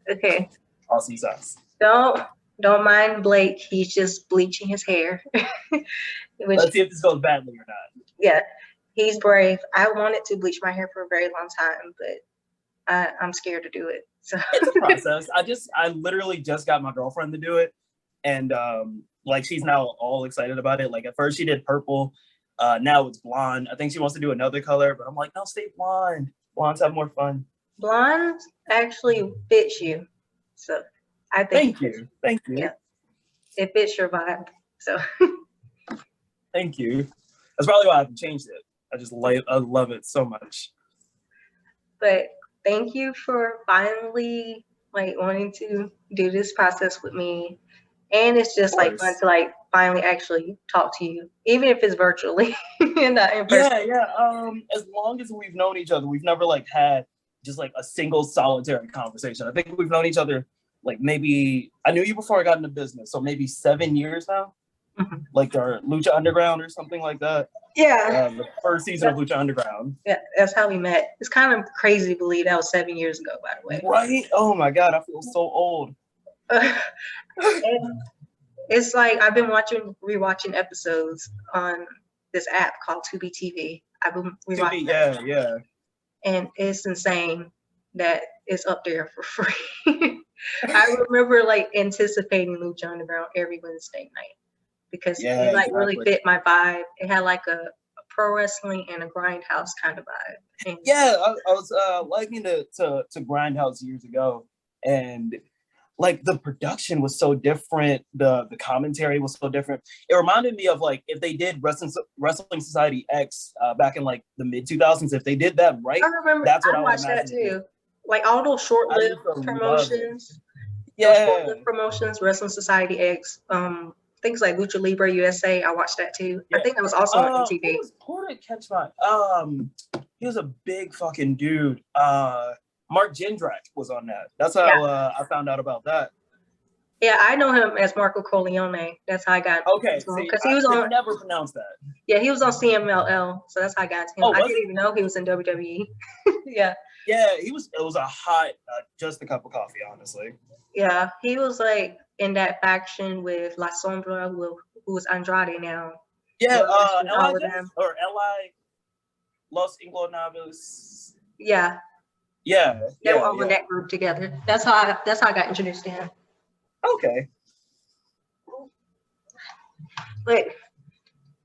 Okay. Awesome sauce. Don't mind Blake. He's just bleaching his hair. Let's see if this goes badly or not. Yeah, he's brave. I wanted to bleach my hair for a very long time, but I'm scared to do it. So it's a process. I literally just got my girlfriend to do it, and like she's now all excited about it. Like at first she did purple, now it's blonde. I think she wants to do another color, but I'm like, no, stay blonde. Blondes have more fun. Blonde actually fits you, so I think. Thank you. Yeah, it fits your vibe. So. Thank you. That's probably why I haven't changed it. I love it so much. But thank you for finally like wanting to do this process with me. And it's just like fun to like finally actually talk to you, even if it's virtually and not in person. Yeah. As long as we've known each other, we've never like had just like a single solitary conversation. I think we've known each other like maybe I knew you before I got into business, so maybe 7 years now. Mm-hmm. Like our Lucha Underground or something like that. Yeah. The first season of Lucha Underground. Yeah, that's how we met. It's kind of crazy to believe that was 7 years ago, by the way. Right? Oh my God, I feel so old. It's like I've been rewatching episodes on this app called Tubi TV. I've been rewatching. Yeah. And it's insane that it's up there for free. I remember like anticipating Lucha Underground every Wednesday night. Because it like really fit my vibe. It had like a pro wrestling and a grindhouse kind of vibe. And I was liking to grindhouse years ago, and like the production was so different. The commentary was so different. It reminded me of like if they did Wrestling Society X back in like the mid 2000s. If they did that right, I remember. That's what I watched that too. Like all those short-lived promotions. Yeah, short-lived promotions. Wrestling Society X. Things like Lucha Libre USA, I watched that too. Yeah. I think that was also on MTV. Who did catch my? He was a big fucking dude. Mark Jindrak was on that. That's how I found out about that. Yeah, I know him as Marco Corleone. That's how I got. Okay, because he was on. Never pronounced that. Yeah, he was on CMLL, so that's how I got to him. I didn't even know he was in WWE. Yeah. Yeah, he was. It was a hot, just a cup of coffee, honestly. Yeah, he was like in that faction with La Sombra, who is Andrade now. Yeah, or Li, Los Ingobernables. Yeah. They were all in that group together. That's how I got introduced to him. Okay. But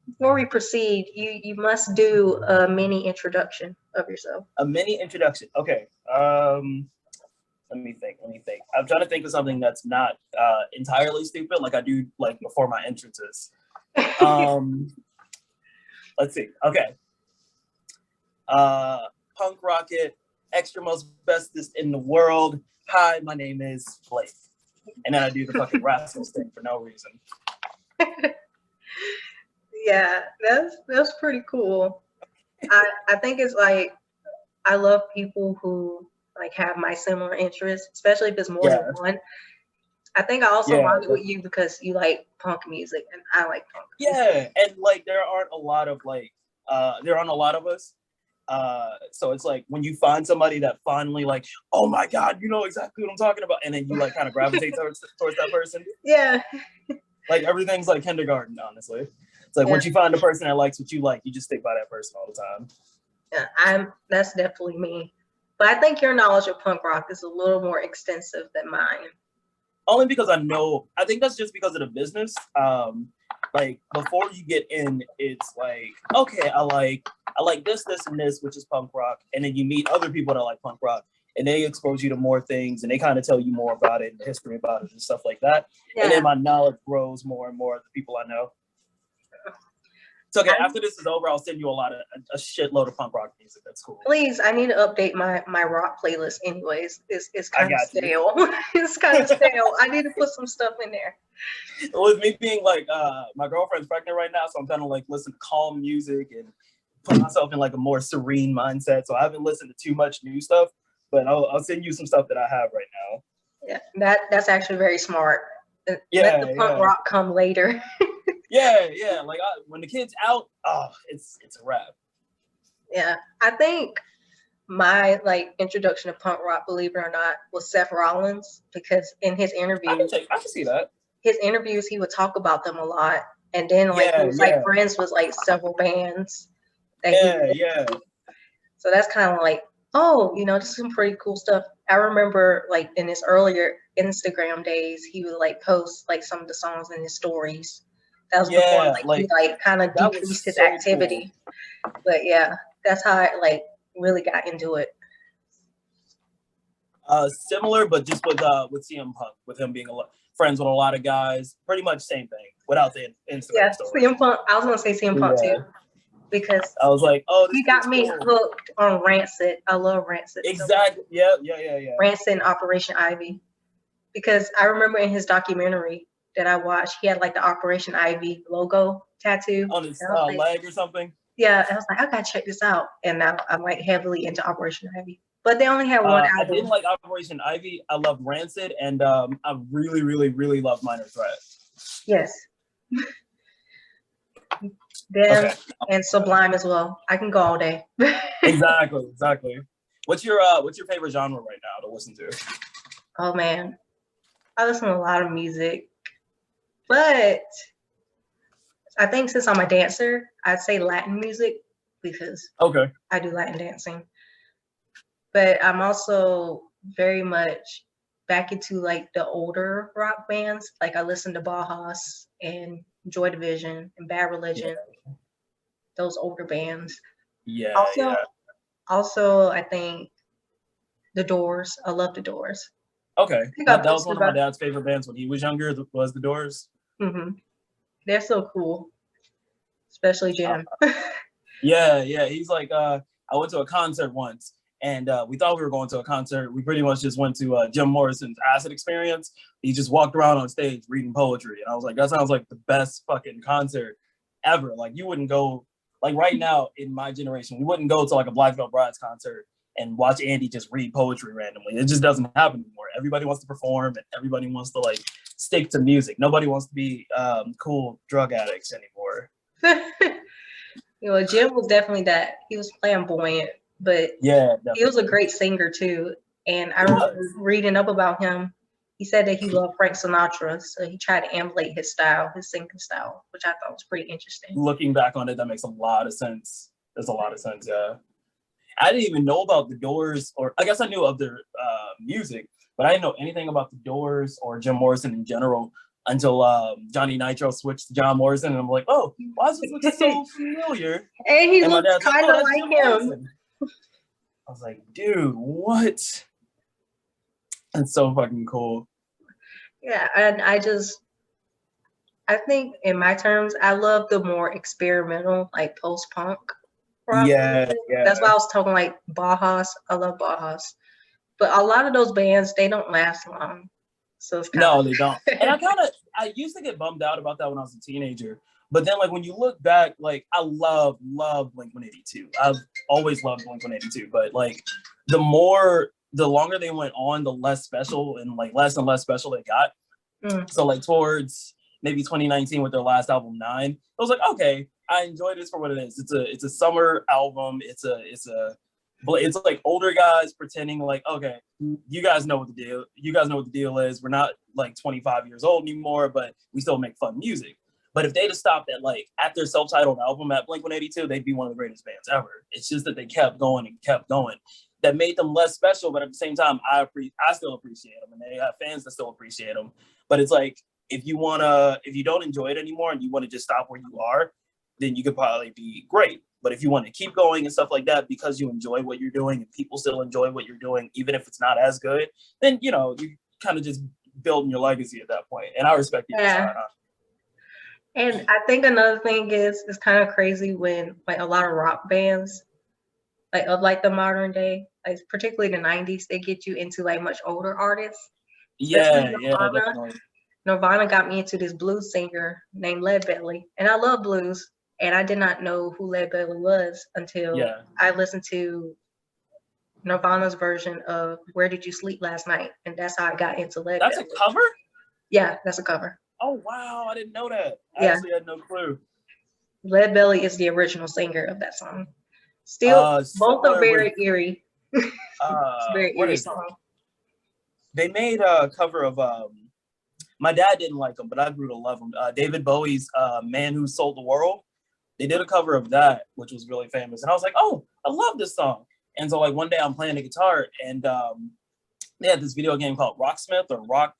before we proceed, you must do a mini introduction of yourself. A mini introduction. Okay. Let me think. I'm trying to think of something that's not entirely stupid, like I do like before my entrances. Let's see. Okay. Punk rocket, extra most bestest in the world. Hi, my name is Blake. And then I do the fucking Rascals thing for no reason. Yeah, that's pretty cool. I think it's like I love people who like have my similar interests, especially if it's more than one. I think I also rock with you because you like punk music and I like punk. Yeah, and like there aren't a lot of us. So it's like when you find somebody that finally like, oh my God, you know exactly what I'm talking about, and then you like kind of gravitate towards that person. Yeah. Like everything's like kindergarten, honestly. It's like once you find a person that likes what you like, you just stick by that person all the time. Yeah, that's definitely me. But I think your knowledge of punk rock is a little more extensive than mine. Only because I think that's just because of the business. Like before you get in, it's like, okay, I like this, and this, which is punk rock. And then you meet other people that like punk rock and they expose you to more things and they kind of tell you more about it and history about it and stuff like that. Yeah. And then my knowledge grows more and more of the people I know. So okay, after this is over, I'll send you a shitload of punk rock music. That's cool. Please, I need to update my rock playlist anyways. It's kind of stale. It's kind of stale. I need to put some stuff in there. With me being like, my girlfriend's pregnant right now, so I'm kind of like listen to calm music and put myself in like a more serene mindset. So I haven't listened to too much new stuff, but I'll send you some stuff that I have right now. Yeah, that's actually very smart. Let the punk rock come later. Yeah. Like when the kid's out, it's a wrap. Yeah, I think my like introduction to punk rock, believe it or not, was Seth Rollins, because in his interviews, I can see that. His interviews, he would talk about them a lot, and then like he was like friends with like several bands that So that's kind of like, oh, you know, this is some pretty cool stuff. I remember like in his earlier Instagram days, he would like post like some of the songs in his stories. That was before like he like kind of decreased his activity. Cool. But yeah, that's how I like really got into it. Similar, but just with CM Punk, with him being friends with a lot of guys, pretty much same thing without the Instagram story. CM Punk. I was gonna say CM Punk too, because I was like, oh, he got me hooked on Rancid. I love Rancid. Exactly. So yeah. Rancid and Operation Ivy, because I remember in his documentary that I watched, he had like the Operation Ivy logo tattoo on his leg or something. Yeah, I was like, I gotta check this out, and now I'm like heavily into Operation Ivy. But they only had one album. I didn't like Operation Ivy. I love Rancid, and I really, really, really love Minor Threat. Yes. Them and Sublime as well. I can go all day. Exactly. What's your favorite genre right now to listen to? Oh man, I listen to a lot of music, but I think since I'm a dancer, I'd say Latin music, because I do Latin dancing. But I'm also very much back into like the older rock bands. Like I listen to 𝘮𝘭𝘢 and Joy Division and Bad Religion. Yeah. Those older bands. Yeah. Also, I think The Doors. I love The Doors. Okay. That was one of my dad's favorite bands when he was younger, was The Doors. Mm-hmm. They're so cool. Especially Jim. Yeah. He's like, I went to a concert once. And we thought we were going to a concert. We pretty much just went to Jim Morrison's Acid Experience. He just walked around on stage reading poetry. And I was like, that sounds like the best fucking concert ever. Like, you wouldn't go, like right now in my generation, we wouldn't go to like a Black Veil Brides concert and watch Andy just read poetry randomly. It just doesn't happen anymore. Everybody wants to perform, and everybody wants to like stick to music. Nobody wants to be cool drug addicts anymore. You know, Jim was definitely that. He was flamboyant. But he was a great singer too. And I remember reading up about him. He said that he loved Frank Sinatra, so he tried to emulate his style, his singing style, which I thought was pretty interesting. Looking back on it, that makes a lot of sense. There's a lot of sense, yeah. I didn't even know about The Doors, or I guess I knew of their music, but I didn't know anything about The Doors or Jim Morrison in general until Johnny Nitro switched to John Morrison, and I'm like, oh, why does this look so familiar? And he looks kind of like him. Morrison. I was like, dude, what? That's so fucking cool. Yeah, and I think in my terms, I love the more experimental, like post-punk rock. Yeah. That's why I was talking like 𝘮𝘭𝘢. I love 𝘮𝘭𝘢. But a lot of those bands, they don't last long. So it's they don't. And I used to get bummed out about that when I was a teenager. But then, like, when you look back, like, I love Blink-182. I've always loved Blink-182. But, like, the longer they went on, the less special and, like, less and less special they got. So, like, towards maybe 2019 with their last album, 9, I was like, okay, I enjoy this for what it is. It's a summer album. It's like older guys pretending like, okay, you guys know what the deal. You guys know what the deal is. We're not, like, 25 years old anymore, but we still make fun music. But if they'd have stopped at their self-titled album at Blink-182, they'd be one of the greatest bands ever. It's just that they kept going and kept going. That made them less special, but at the same time, I still appreciate them, and they have fans that still appreciate them. But it's like, if you don't enjoy it anymore and you want to just stop where you are, then you could probably be great. But if you want to keep going and stuff like that because you enjoy what you're doing and people still enjoy what you're doing, even if it's not as good, then, you know, you kind of just building your legacy at that point. And I respect you. Yeah. And I think another thing is, it's kind of crazy when like a lot of rock bands, like of like the modern day, like particularly the 90s, they get you into like much older artists. Yeah, definitely. Nirvana got me into this blues singer named Leadbelly, and I love blues, and I did not know who Leadbelly was until I listened to Nirvana's version of Where Did You Sleep Last Night, and that's how I got into Leadbelly. That's a cover? Yeah, that's a cover. Oh, wow. I didn't know that. I actually had no clue. Leadbelly is the original singer of that song. Still, both are very eerie. It's a very What eerie is it? song. They made a cover of my dad didn't like him, but I grew to love him. David Bowie's "Man Who Sold the World." They did a cover of that, which was really famous, and I was like, "Oh, I love this song." And so, like one day, I'm playing the guitar, and they had this video game called Rocksmith or Rock,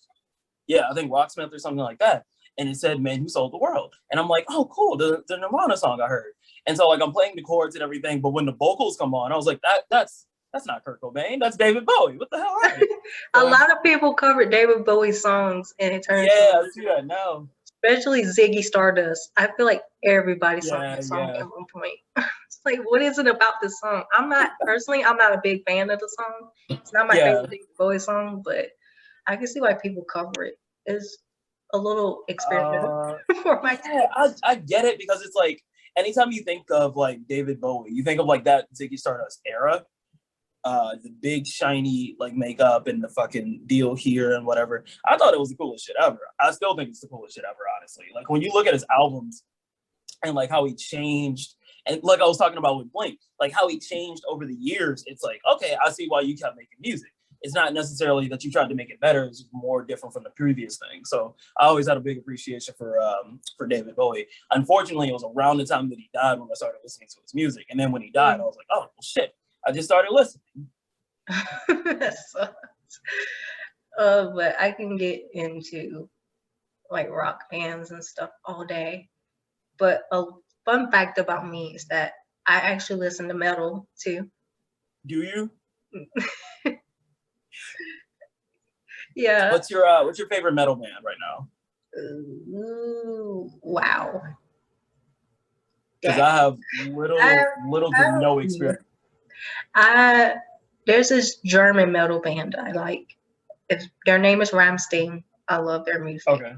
yeah, I think Rocksmith or something like that. And it said "Man Who Sold the World," and I'm like, "Oh, cool, the Nirvana song I heard." And so, like, I'm playing the chords and everything, but when the vocals come on, I was like, that's not Kurt Cobain, that's David Bowie. What the hell happened? A lot of people covered David Bowie songs, and it turned I see that now. Especially Ziggy Stardust. I feel like everybody sung that song at one point. It's like, what is it about this song? I'm not a big fan of the song. It's not my favorite David Bowie song, but I can see why people cover it. It's a little experimental for my taste. I get it, because it's like anytime you think of like David Bowie, you think of like that Ziggy Stardust era. The big shiny like makeup and the fucking deal here and whatever. I thought it was the coolest shit ever. I still think it's the coolest shit ever, honestly. Like when you look at his albums and like how he changed, and like I was talking about with Blink, like how he changed over the years, it's like, okay, I see why you kept making music. It's not necessarily that you tried to make it better, it's just more different from the previous thing. So I always had a big appreciation for David Bowie. Unfortunately, it was around the time that he died when I started listening to his music. And then when he died, I was like, oh well, shit. I just started listening. That sucks. But I can get into like rock bands and stuff all day. But a fun fact about me is that I actually listen to metal too. Do you? Yeah. What's your favorite metal band right now? Ooh, wow. Because I have little to no experience. There's this German metal band I like. Their name is Rammstein. I love their music. Okay.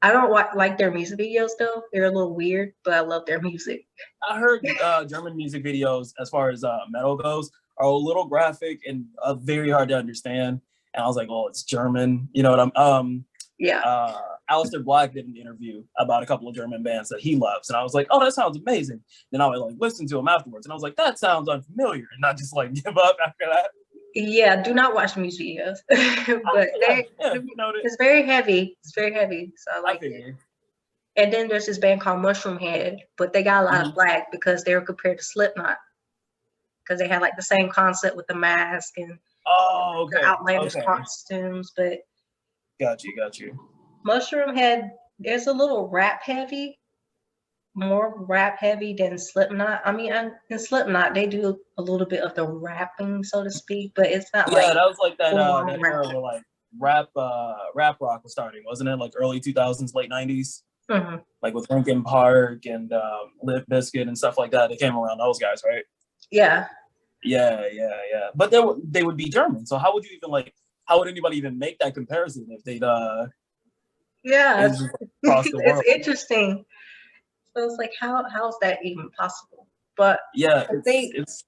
I don't like their music videos though. They're a little weird, but I love their music. I heard German music videos, as far as metal goes, are a little graphic and very hard to understand. And I was like, oh, it's German. You know what I'm yeah. Alistair Black did an interview about a couple of German bands that he loves. And I was like, oh, that sounds amazing. Then I would like listen to him afterwards. And I was like, that sounds unfamiliar. And not just like give up after that. Yeah, do not watch the music videos. But it's very heavy. It's very heavy. So I like it. And then there's this band called Mushroom Head, but they got a lot of flack because they were compared to Slipknot. Because they had like the same concept with the mask and the outlandish costumes. But got you. Mushroom Head is a little rap heavy, more rap heavy than Slipknot. I mean, in Slipknot, they do a little bit of the rapping, so to speak, but it's not like. Yeah, that was like that era where like rap rock was starting, wasn't it? Like early 2000s, late 90s? Mm-hmm. Like with Linkin Park and Limp Bizkit and stuff like that. They came around those guys, right? Yeah. Yeah. But they would be German. So how would anybody even make that comparison if they'd it's interesting. So it's like, how is that even possible? But yeah, I think it's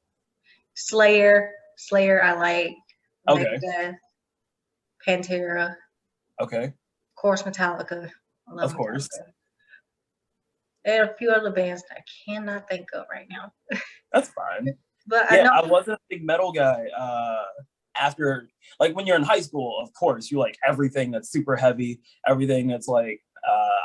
Slayer I like. Okay. Megadeth, Pantera. Okay. Of course, Metallica. I love of course. Metallica. And a few other bands that I cannot think of right now. That's fine. But yeah, I wasn't a big metal guy. After, like, when you're in high school, of course, you like everything that's super heavy, everything that's like,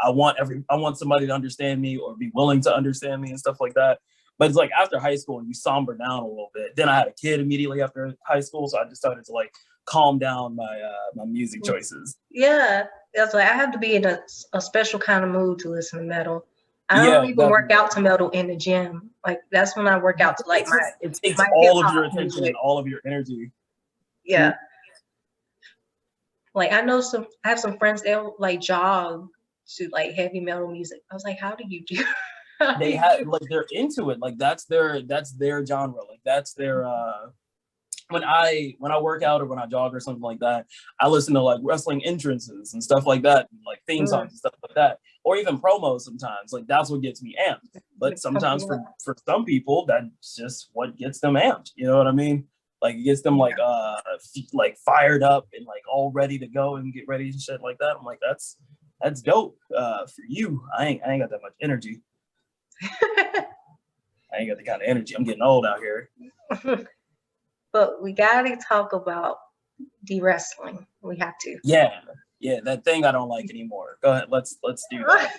I want somebody to understand me or be willing to understand me and stuff like that. But it's like after high school, you somber down a little bit. Then I had a kid immediately after high school, so I just started to like calm down my music choices. Yeah, that's like I have to be in a special kind of mood to listen to metal. I don't even work out to metal in the gym. Like that's when I work out to like it takes all of your attention and all of your energy. Yeah. Like I have some friends, they'll like jog to like heavy metal music. I was like, how do you do? They have like they're into it. Like that's their genre. Like that's their when I work out or when I jog or something like that, I listen to like wrestling entrances and stuff like that, and like theme songs and stuff like that, or even promos sometimes. Like that's what gets me amped. But sometimes for some people, that's just what gets them amped. You know what I mean? Like it gets them like fired up and like all ready to go and get ready and shit like that. I'm like, that's dope. For you, I ain't got that much energy. I ain't got the kind of energy. I'm getting old out here. But we gotta talk about de-wrestling. We have to. Yeah, that thing I don't like anymore. Go ahead, let's do that.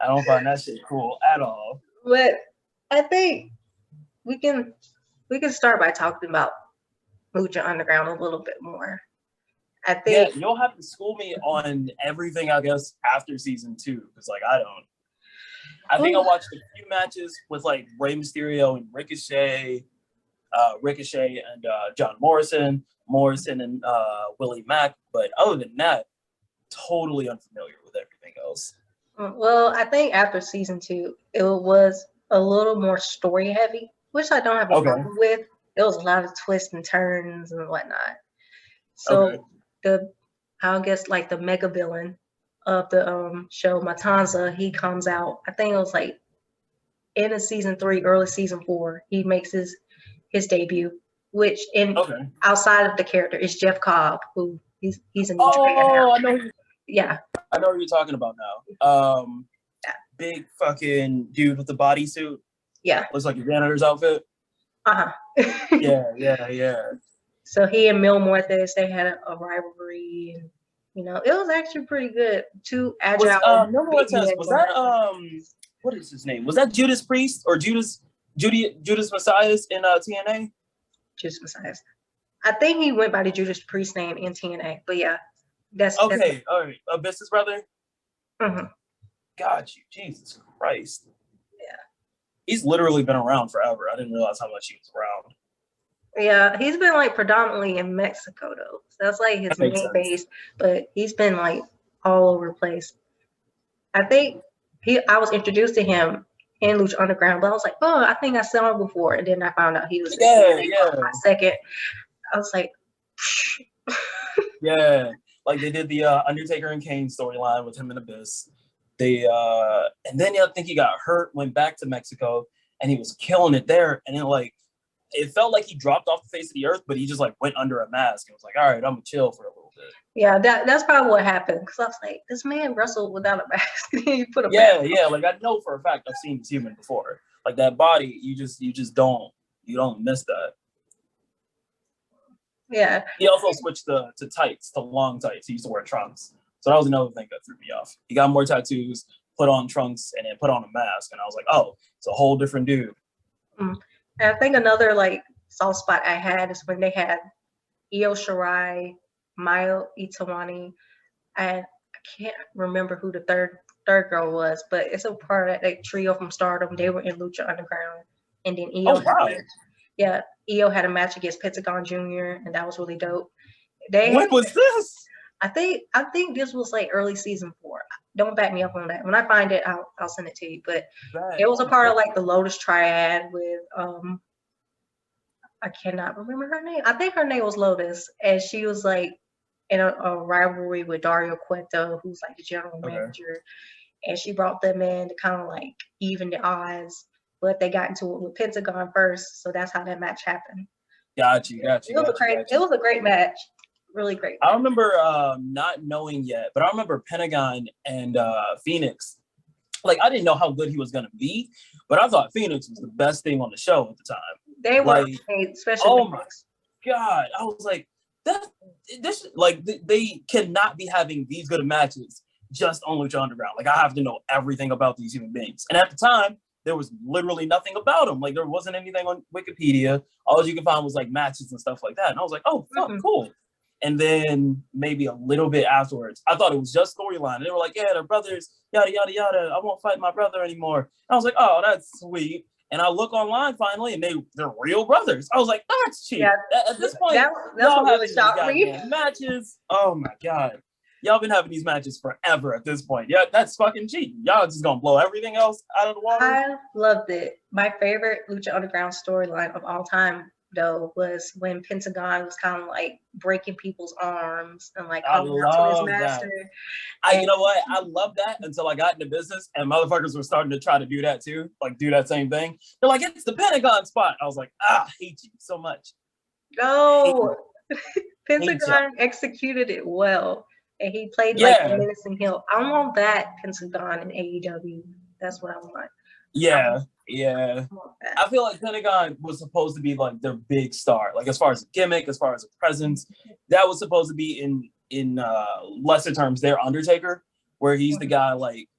I don't find that shit cool at all. But I think we can start by talking about Lucha Underground a little bit more. I think you'll have to school me on everything, I guess, after season 2, because like I think I watched a few matches with like Rey Mysterio and Ricochet and John Morrison and Willie Mack, but other than that, totally unfamiliar with everything else. Well, I think after season 2, it was a little more story heavy, which I don't have a problem with. There was a lot of twists and turns and whatnot. So I guess like the mega villain of the show, Matanza, he comes out. I think it was like end of season 3, early season 4. He makes his debut, which outside of the character is Jeff Cobb, who he's a new Japan now. I know. I know what you're talking about now. Big fucking dude with the bodysuit. Yeah, looks like a janitor's outfit. Yeah. So he and Mil Muertes, they had a rivalry, and it was actually pretty good. Two agile. Mil Muertes, was that what is his name? Was that Judas Priest or Judas Messias in TNA? Judas Messias. I think he went by the Judas Priest name in TNA, but yeah, that's all right. Abyss's brother. Mm-hmm. Got you, Jesus Christ. Yeah, he's literally been around forever. I didn't realize how much he was around. Yeah, he's been like predominantly in Mexico though. So that's like his main base, but he's been like all over the place. I think I was introduced to him in Lucha Underground, but I was like, oh, I think I saw him before, and then I found out he was for a second. I was like, yeah, like they did the Undertaker and Kane storyline with him and Abyss. They and then I think he got hurt, went back to Mexico, and he was killing it there. And then like it felt like he dropped off the face of the earth, but he just like went under a mask and was like, all right, I'm gonna chill for a little bit. Yeah, that's probably what happened. Because I was like, this man wrestled without a mask. You put a mask on. Yeah. Like I know for a fact I've seen this human before. Like that body, you just don't miss that. Yeah. He also switched to tights, to long tights. He used to wear trunks. So that was another thing that threw me off. He got more tattoos, put on trunks, and then put on a mask. And I was like, oh, it's a whole different dude. And I think another like soft spot I had is when they had Io Shirai, Mayu Iwatani, and I can't remember who the third girl was, but it's a part of that trio from Stardom. They were in Lucha Underground, and then Io had a match against Pentagon Jr., and that was really dope. What was this? I think this was like early season 4. Don't back me up on that. When I find it, I'll send it to you. But it was a part of like the Lotus Triad with I cannot remember her name. I think her name was Lotus, and she was like in a rivalry with Dario Cueto, who's like the general manager, and she brought them in to kind of like even the odds. But they got into it with Pentagon first, so that's how that match happened. Got you. It was a great match. Really great. I remember not knowing yet, but I remember Pentagon and Phoenix. Like, I didn't know how good he was going to be, but I thought Phoenix was the best thing on the show at the time. They were, especially. Oh my God. I was like, they cannot be having these good matches just on Lucha Underground. Like, I have to know everything about these human beings. And at the time, there was literally nothing about them. Like, there wasn't anything on Wikipedia. All you could find was like matches and stuff like that. And I was like, oh, fuck, cool. And then maybe a little bit afterwards, I thought it was just storyline. And they were like, yeah, they're brothers, yada, yada, yada. I won't fight my brother anymore. And I was like, oh, that's sweet. And I look online finally, and they're real brothers. I was like, that's cheap. Yeah, at this point, that's what really shocked me. Matches. Oh my God. Y'all been having these matches forever at this point. Yeah, that's fucking cheap. Y'all just gonna blow everything else out of the water. I loved it. My favorite Lucha Underground storyline of all time, though, was when Pentagon was kind of like breaking people's arms and like coming out to his master. You know what? I love that until I got into business and motherfuckers were starting to try to do that too, like do that same thing. They're like, it's the Pentagon spot. I was like, I hate you so much. No, Pentagon executed it well. And he played like a menacing heel. I want that Pentagon in AEW. That's what I want. Yeah. I feel like Pentagon was supposed to be like their big star, like as far as a gimmick, as far as a presence. That was supposed to be in lesser terms their Undertaker, where he's the guy, like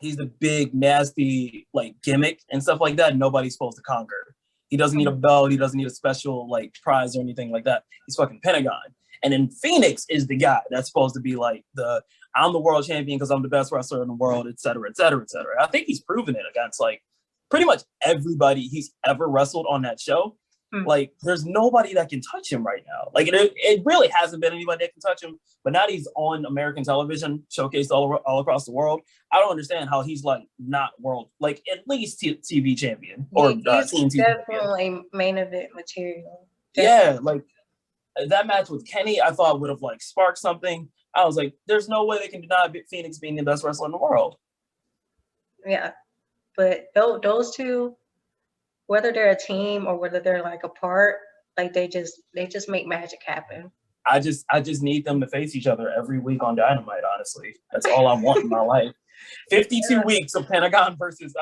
he's the big nasty like gimmick and stuff like that. Nobody's supposed to conquer. He doesn't need a belt. He doesn't need a special like prize or anything like that. He's fucking Pentagon. And then Phoenix is the guy that's supposed to be like I'm the world champion because I'm the best wrestler in the world, et cetera, et cetera, et cetera. I think he's proven it against like pretty much everybody he's ever wrestled on that show. Like, there's nobody that can touch him right now. Like, it really hasn't been anybody that can touch him. But now he's on American television, showcased all across the world. I don't understand how he's like not world, like at least TV champion or he's definitely main event material. Definitely. Yeah, like that match with Kenny, I thought would have like sparked something. I was like, there's no way they can deny Phoenix being the best wrestler in the world. Yeah, but those two, whether they're a team or whether they're like apart, like they just make magic happen. I just need them to face each other every week on Dynamite, honestly. That's all I want in my life. 52 weeks of Pentagon versus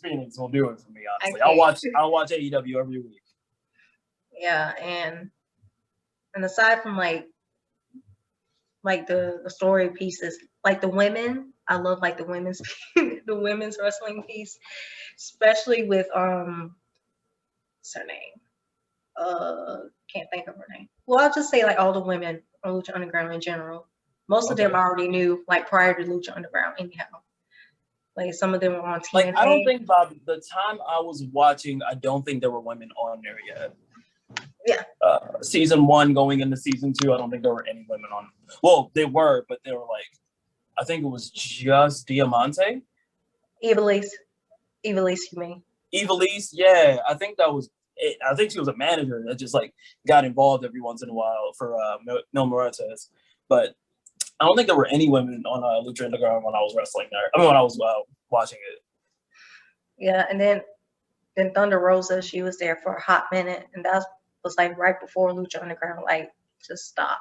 Phoenix will do it for me, honestly. I'll watch AEW every week. Yeah, and aside from like the story pieces, like the women, I love like the women's the women's wrestling piece, especially with what's her name? Can't think of her name. Well, I'll just say like all the women on Lucha Underground in general. Most of them I already knew like prior to Lucha Underground anyhow. Like some of them were on TNA. Like I don't think by the time I was watching, I don't think there were women on there yet. Yeah. Season 1 going into season 2, I don't think there were any women on. Well, they were, but they were like, I think it was just Diamante. Ivelisse, you mean? Ivelisse, yeah. I think that was it. I think she was a manager that just like got involved every once in a while for Mil Muertes. But I don't think there were any women on Lucha Underground when I was wrestling there. I mean, when I was watching it. Yeah, and then Thunder Rosa, she was there for a hot minute, and that was like right before Lucha Underground like just stopped.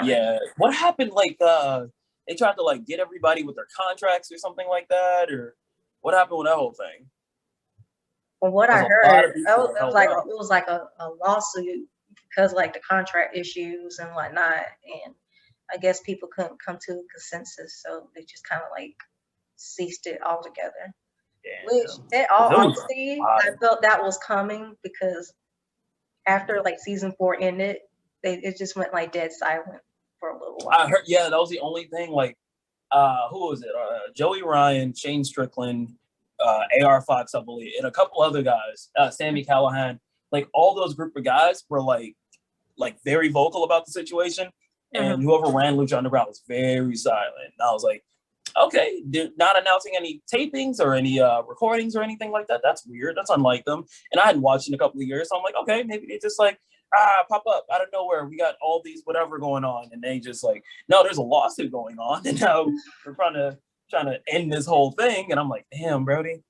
Yeah. What happened? Like they tried to like get everybody with their contracts or something like that, or what happened with that whole thing? From what I heard, it was like a lawsuit because like the contract issues and whatnot, and I guess people couldn't come to a consensus, so they just kind of like ceased it altogether. Damn. Which, in all honesty, I felt that was coming because after like season 4 ended, it just went like dead silent for a little while. I heard, yeah, that was the only thing. Like, who was it? Joey Ryan, Shane Strickland, AR Fox, I believe, and a couple other guys, Sami Callihan. Like all those group of guys were like very vocal about the situation, and whoever ran Lucha Underground was very silent. And I was like, okay, they're not announcing any tapings or any recordings or anything like that. That's weird. That's unlike them. And I hadn't watched in a couple of years, so I'm like, okay, maybe they just like pop up out of nowhere. We got all these whatever going on, and they just like, no, there's a lawsuit going on, and now we're trying to end this whole thing. And I'm like, damn, Brody.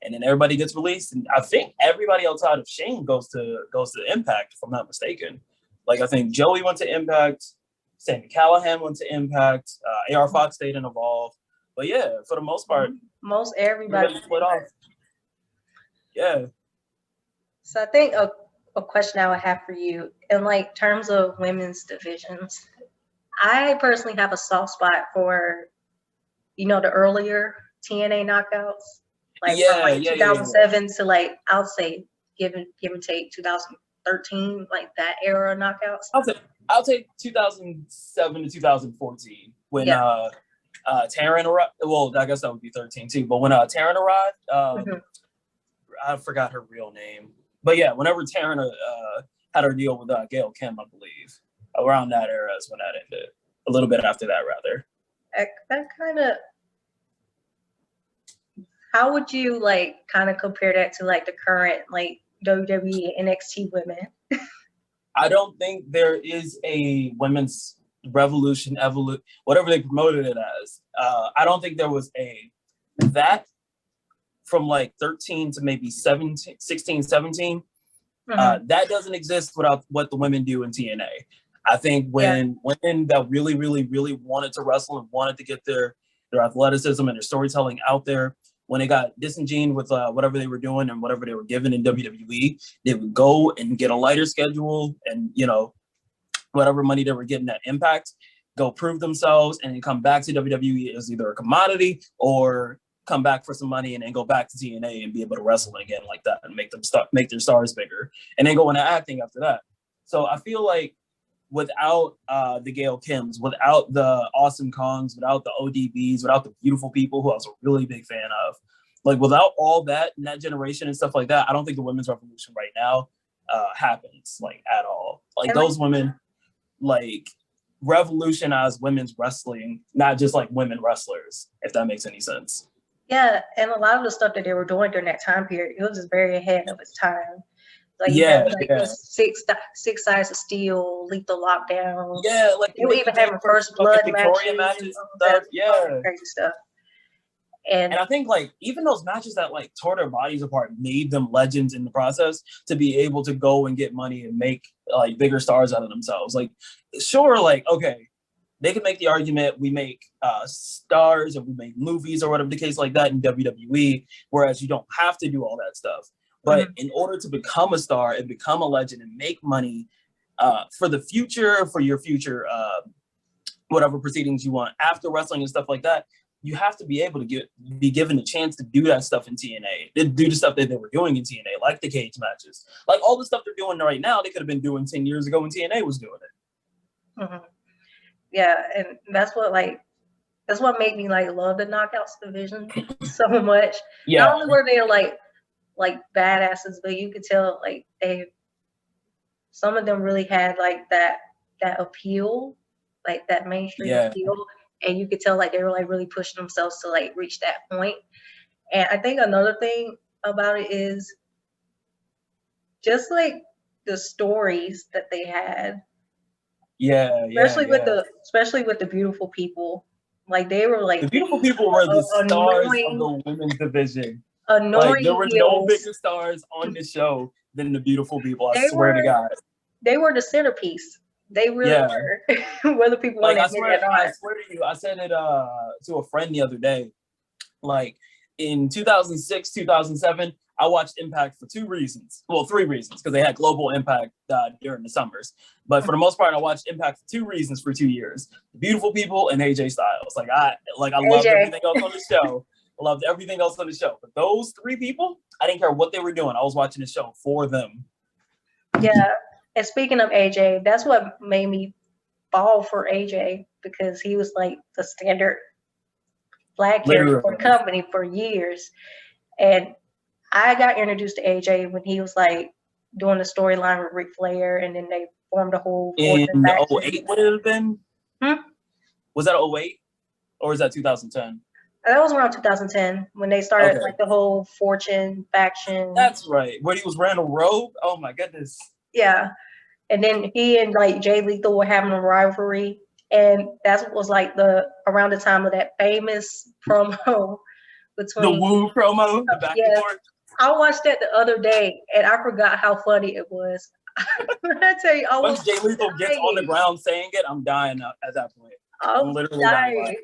And then everybody gets released, and I think everybody outside of Shane goes to Impact, if I'm not mistaken. Like I think Joey went to Impact, Sami Callihan went to Impact, AR Fox stayed in Evolve. But yeah, for the most part, most everybody split off. Yeah. So I think a question I would have for you in like terms of women's divisions, I personally have a soft spot for, the earlier TNA knockouts, like from like 2007 to like I'll say give and take 2013, like that era of knockouts. I'll take 2007 to 2014 when Taryn arrived. Well, I guess that would be 13 too. But when Taryn arrived, I forgot her real name. But yeah, whenever Taryn had her deal with Gail Kim, I believe, around that era is when that ended. A little bit after that, rather. That kind of. How would you like kind of compare that to like the current like WWE NXT women? I don't think there is a women's revolution, whatever they promoted it as. I don't think there was that from like 13 to maybe 17, 16, 17. That doesn't exist without what the women do in TNA. I think when women that really, really, really wanted to wrestle and wanted to get their athleticism and their storytelling out there, when they got disenchanted with whatever they were doing and whatever they were given in WWE, they would go and get a lighter schedule and, you know, whatever money they were getting at Impact, go prove themselves, and then come back to WWE as either a commodity or come back for some money and then go back to TNA and be able to wrestle again like that and make their stars bigger, and then go into acting after that. So I feel like without the Gail Kims, without the Awesome Kongs, without the ODBs, without the beautiful people who I was a really big fan of, like without all that in that generation and stuff like that, I don't think the women's revolution right now happens like at all. Like those women like revolutionized women's wrestling, not just like women wrestlers, if that makes any sense. Yeah, and a lot of the stuff that they were doing during that time period, it was just very ahead of its time. Like the six sides of steel, lethal lockdown. Yeah, like they were even having first blood matches stuff. Yeah, crazy stuff. And I think like even those matches that like tore their bodies apart made them legends in the process to be able to go and get money and make like bigger stars out of themselves. Like, sure, like okay, they can make the argument we make stars or we make movies or whatever the case like that in WWE, whereas you don't have to do all that stuff. But in order to become a star and become a legend and make money for the future, for your future, whatever proceedings you want after wrestling and stuff like that, you have to be able to be given a chance to do that stuff in TNA, to do the stuff that they were doing in TNA, like the cage matches, like all the stuff they're doing right now, they could have been doing 10 years ago when TNA was doing it. Yeah, and that's what made me like love the Knockouts division so much. Yeah. Not only were they like badasses, but you could tell like some of them really had like that appeal, like that mainstream appeal, and you could tell like they were like really pushing themselves to like reach that point. And I think another thing about it is just like the stories that they had. Especially with the beautiful people. Like they were like the beautiful people were the stars of the women's division. Like, there were no bigger stars on the show than the beautiful people. I swear to God. They were the centerpiece. They really were. Whether people want to admit it or not. I swear to you, I said it to a friend the other day. Like in 2006, 2007, I watched Impact for 2 reasons. Well, 3 reasons, because they had global Impact during the summers. But for the most part, I watched Impact for 2 reasons for 2 years: the beautiful people and AJ Styles. I loved everything else on the show. I loved everything else on the show. But those 3 people, I didn't care what they were doing. I was watching the show for them. Yeah. And speaking of AJ, that's what made me fall for AJ, because he was like the standard Black character for the company for years. And I got introduced to AJ when he was like doing the storyline with Ric Flair, and then they formed a whole in 08 would it have been? Was that 08 or was that 2010? That was around 2010 when they started like the whole Fortune faction. That's right. When he was wearing a robe. Oh my goodness. Yeah. And then he and like Jay Lethal were having a rivalry. And that was like around the time of that famous promo between the Woo promo, the back and forth. I watched that the other day and I forgot how funny it was. I tell you, once Jay Lethal gets on the ground saying it, I'm dying at that point. I'm literally dying.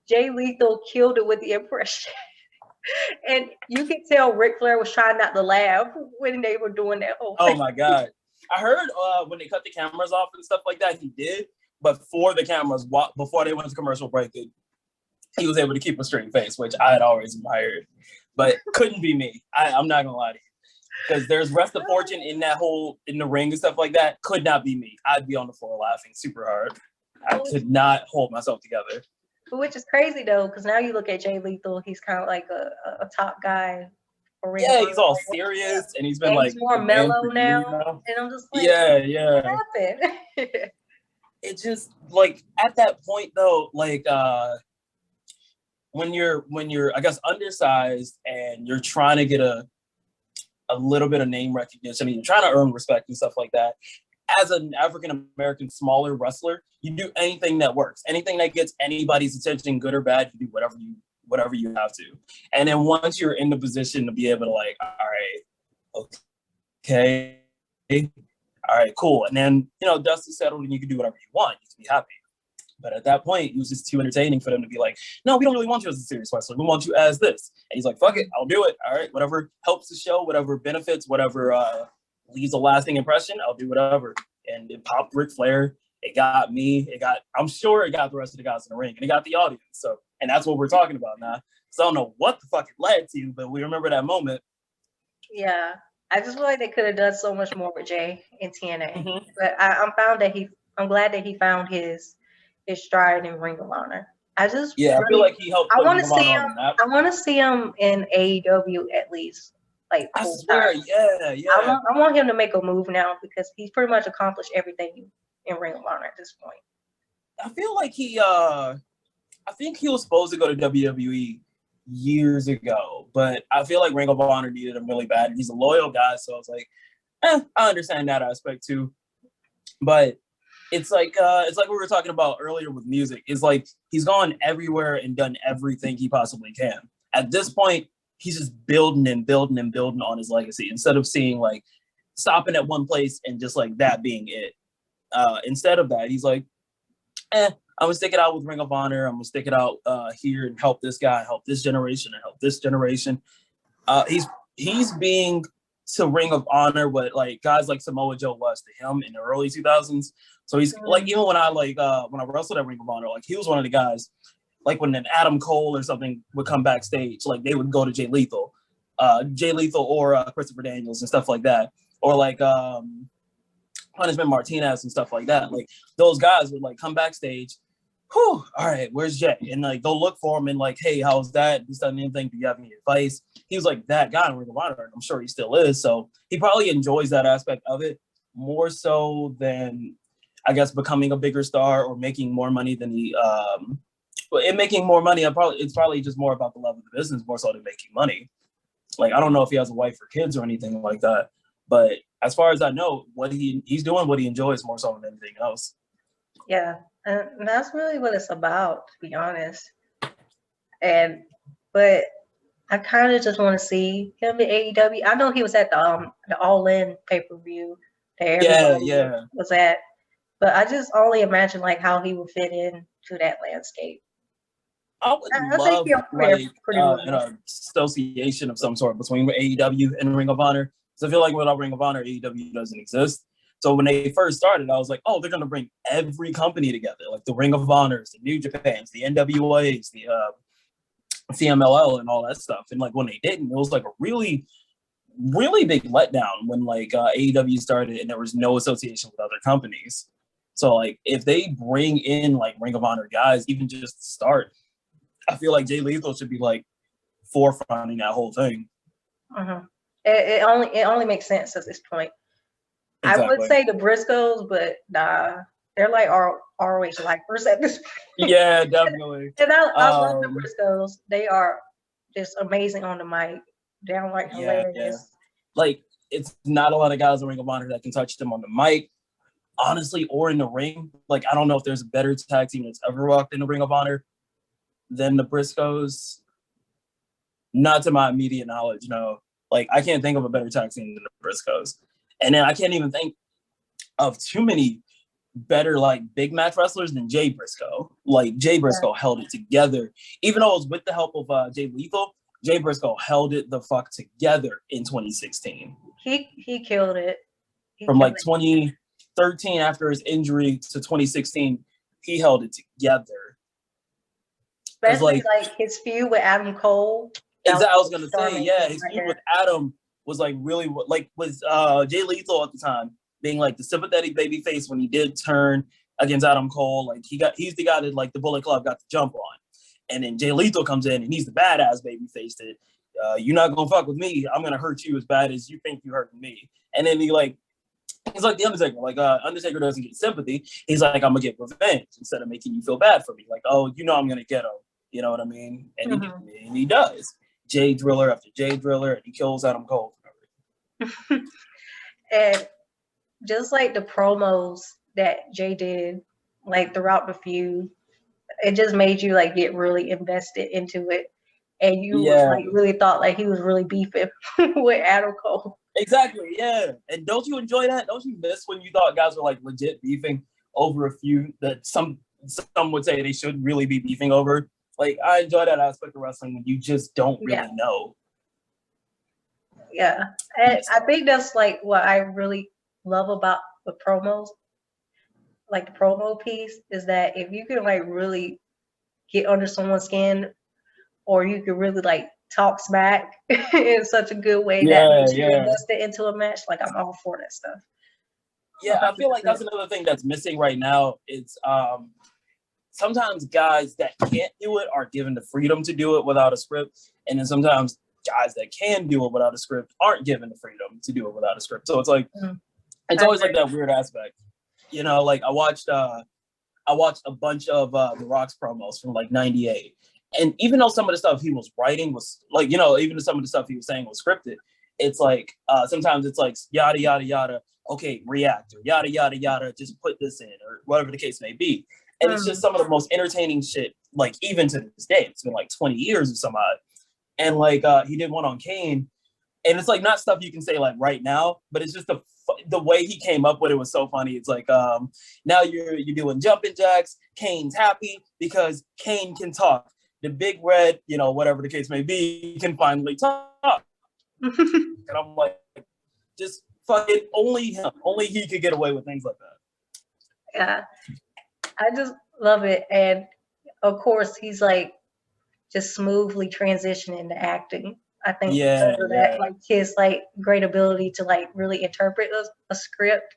Jay Lethal killed it with the impression. And you could tell Ric Flair was trying not to laugh when they were doing that whole thing. Oh my God. I heard when they cut the cameras off and stuff like that, he did. But for the cameras, before they went to commercial break, he was able to keep a straight face, which I had always admired. But couldn't be me. I'm not gonna lie to you. Because there's Rest of Fortune in the ring and stuff like that. Could not be me. I'd be on the floor laughing super hard. I could not hold myself together. Which is crazy though, because now you look at Jay Lethal, he's kind of like a top guy. Yeah, he's all serious, and he's been he's more mellow now. And I'm just like, what happened? It just like at that point though, like when you're I guess undersized and you're trying to get a little bit of name recognition, and you're trying to earn respect and stuff like that. As an African American smaller wrestler, you do anything that works, anything that gets anybody's attention, good or bad. You do whatever you have to. And then once you're in the position to be able to like, all right, cool. And then, dust is settled and you can do whatever you want. You can be happy. But at that point, it was just too entertaining for them to be like, no, we don't really want you as a serious wrestler. We want you as this. And he's like, fuck it, I'll do it. All right, whatever helps the show, whatever benefits, whatever leaves a lasting impression, I'll do whatever. And it popped Ric Flair. It got me. I'm sure it got the rest of the guys in the ring. And it got the audience. So, and that's what we're talking about now. So I don't know what the fuck it led to, but we remember that moment. Yeah. I just feel like they could have done so much more with Jay in TNA. Mm-hmm. But I'm glad that he found his stride in Ring of Honor. I feel like he helped. I want to see him in AEW at least. Like, I swear, yeah. I want him to make a move now because he's pretty much accomplished everything in Ring of Honor at this point. I feel like I think he was supposed to go to WWE years ago, but I feel like Ring of Honor needed him really bad. He's a loyal guy, so I was like, I understand that aspect too. But it's like we were talking about earlier with music. It's like he's gone everywhere and done everything he possibly can. At this point, he's just building on his legacy instead of seeing like stopping at one place and just like that being it. Instead of that, he's like, I'm gonna stick it out with Ring of Honor. I'm gonna stick it out here and help this guy, help this generation, and help this generation. He's being to Ring of Honor what like guys like Samoa Joe was to him in the early 2000s. So he's like, even when I wrestled at Ring of Honor, like he was one of the guys, like when an Adam Cole or something would come backstage, like they would go to Jay Lethal or Christopher Daniels and stuff like that. Or like Punishment Martinez and stuff like that. Like those guys would like come backstage, all right, where's Jay? And like they'll look for him and like, hey, how's that? This doesn't anything. Do you have any advice? He was like that guy in Ring of Honor, and I'm sure he still is. So he probably enjoys that aspect of it more so than I guess becoming a bigger star or making more money than he but in making more money, it's probably just more about the love of the business more so than making money. Like I don't know if he has a wife or kids or anything like that. But as far as I know, he's doing what he enjoys more so than anything else. Yeah, and that's really what it's about, to be honest. But I kind of just want to see him in AEW. I know he was at the All In pay-per-view that everybody was at, but I just only imagine like how he would fit in to that landscape. I would love like an association of some sort between AEW and Ring of Honor. So I feel like without Ring of Honor, AEW doesn't exist. So when they first started, I was like, oh, they're going to bring every company together, like the Ring of Honors, the New Japans, the NWAs, the CMLL and all that stuff. And like when they didn't, it was like a really, really big letdown when like AEW started and there was no association with other companies. So like if they bring in like Ring of Honor guys, even just to start, I feel like Jay Lethal should be like forefronting that whole thing. Uh-huh. It only makes sense at this point. Exactly. I would say the Briscoes, but nah, they're like ROH lifers at this point. Yeah, definitely. And I love the Briscoes. They are just amazing on the mic. Downright hilarious. Yeah. Like it's not a lot of guys in Ring of Honor that can touch them on the mic, honestly, or in the ring. Like I don't know if there's a better tag team that's ever walked in the Ring of Honor than the Briscoes. Not to my immediate knowledge, no. Like, I can't think of a better tag team than the Briscoes. And then I can't even think of too many better, like, big match wrestlers than Jay Briscoe. Like, Jay Briscoe held it together. Even though it was with the help of Jay Lethal, Jay Briscoe held it the fuck together in 2016. He killed it. From, like, 2013 after his injury to 2016, he held it together. Especially, like his feud with Adam Cole. Exactly, I was gonna say, yeah, his feud with Adam was like really like with Jay Lethal at the time being like the sympathetic baby face when he did turn against Adam Cole. Like he's the guy that like the Bullet Club got the jump on, and then Jay Lethal comes in and he's the badass baby face that you're not gonna fuck with me. I'm gonna hurt you as bad as you think you hurting me. And then he's like the Undertaker. Like Undertaker doesn't get sympathy. He's like, I'm gonna get revenge instead of making you feel bad for me. Like, oh, you know I'm gonna get him. You know what I mean? And he does. Jay Driller after Jay Driller, and he kills Adam Cole. And just like the promos that Jay did, like throughout the feud, it just made you like get really invested into it, and you like really thought like he was really beefing with Adam Cole. Exactly, yeah. And don't you enjoy that? Don't you miss when you thought guys were like legit beefing over a feud that some would say they should really be beefing over. Like, I enjoy that aspect of wrestling when you just don't really know. Yeah, and I think that's like what I really love about the promos, like the promo piece, is that if you can like really get under someone's skin, or you can really like talk smack in such a good way that makes you invested into a match, like I'm all for that stuff. Yeah, 100%. I feel like that's another thing that's missing right now. It's sometimes guys that can't do it are given the freedom to do it without a script, and then sometimes guys that can do it without a script aren't given the freedom to do it without a script. So it's like it's always like that weird aspect. You know, like I watched a bunch of The Rock's promos from like '98, and even though some of the stuff he was writing was like, you know, even some of the stuff he was saying was scripted, it's like sometimes it's like yada yada yada, okay, reactor, yada yada yada, just put this in, or whatever the case may be. And it's just some of the most entertaining shit, like even to this day. It's been like 20 years or some odd. And like he did one on Kane, and it's like not stuff you can say like right now, but it's just the way he came up with it was so funny. It's like now you're doing jumping jacks. Kane's happy because Kane can talk. The big red, you know, whatever the case may be, can finally talk. And I'm like, just fucking only him, only he could get away with things like that. Yeah, I just love it, and of course he's like just smoothly transitioning to acting. I think because of that, like his like great ability to like really interpret a script,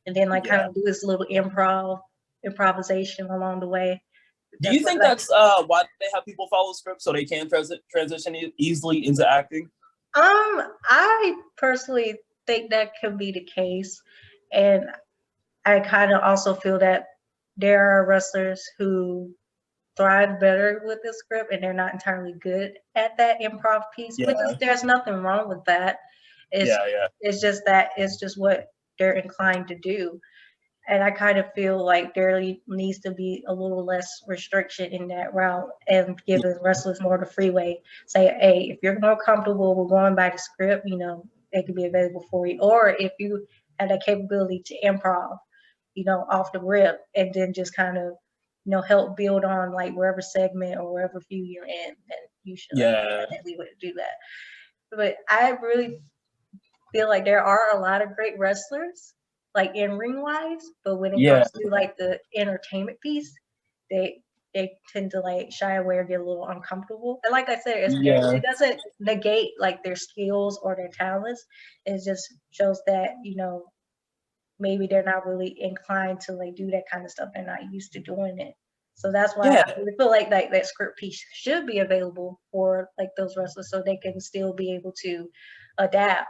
and then like kind of do his little improvisation along the way. Do you think that's why they have people follow scripts so they can transition easily into acting? I personally think that could be the case, and I kind of also feel that there are wrestlers who thrive better with the script and they're not entirely good at that improv piece, which is, there's nothing wrong with that. It's just that it's just what they're inclined to do. And I kind of feel like there needs to be a little less restriction in that route and giving wrestlers more the freeway. Say, hey, if you're more comfortable with going by the script, you know, it can be available for you. Or if you have that capability to improv, you know, off the rip, and then just kind of, you know, help build on like wherever segment or wherever few you're in, then you should definitely do that. But I really feel like there are a lot of great wrestlers, like in ring wise, but when it comes to like the entertainment piece, they tend to like shy away or get a little uncomfortable. And like I said, it doesn't negate like their skills or their talents. It just shows that, you know, maybe they're not really inclined to like do that kind of stuff. They're not used to doing it. So that's why I really feel like that script piece should be available for like those wrestlers so they can still be able to adapt.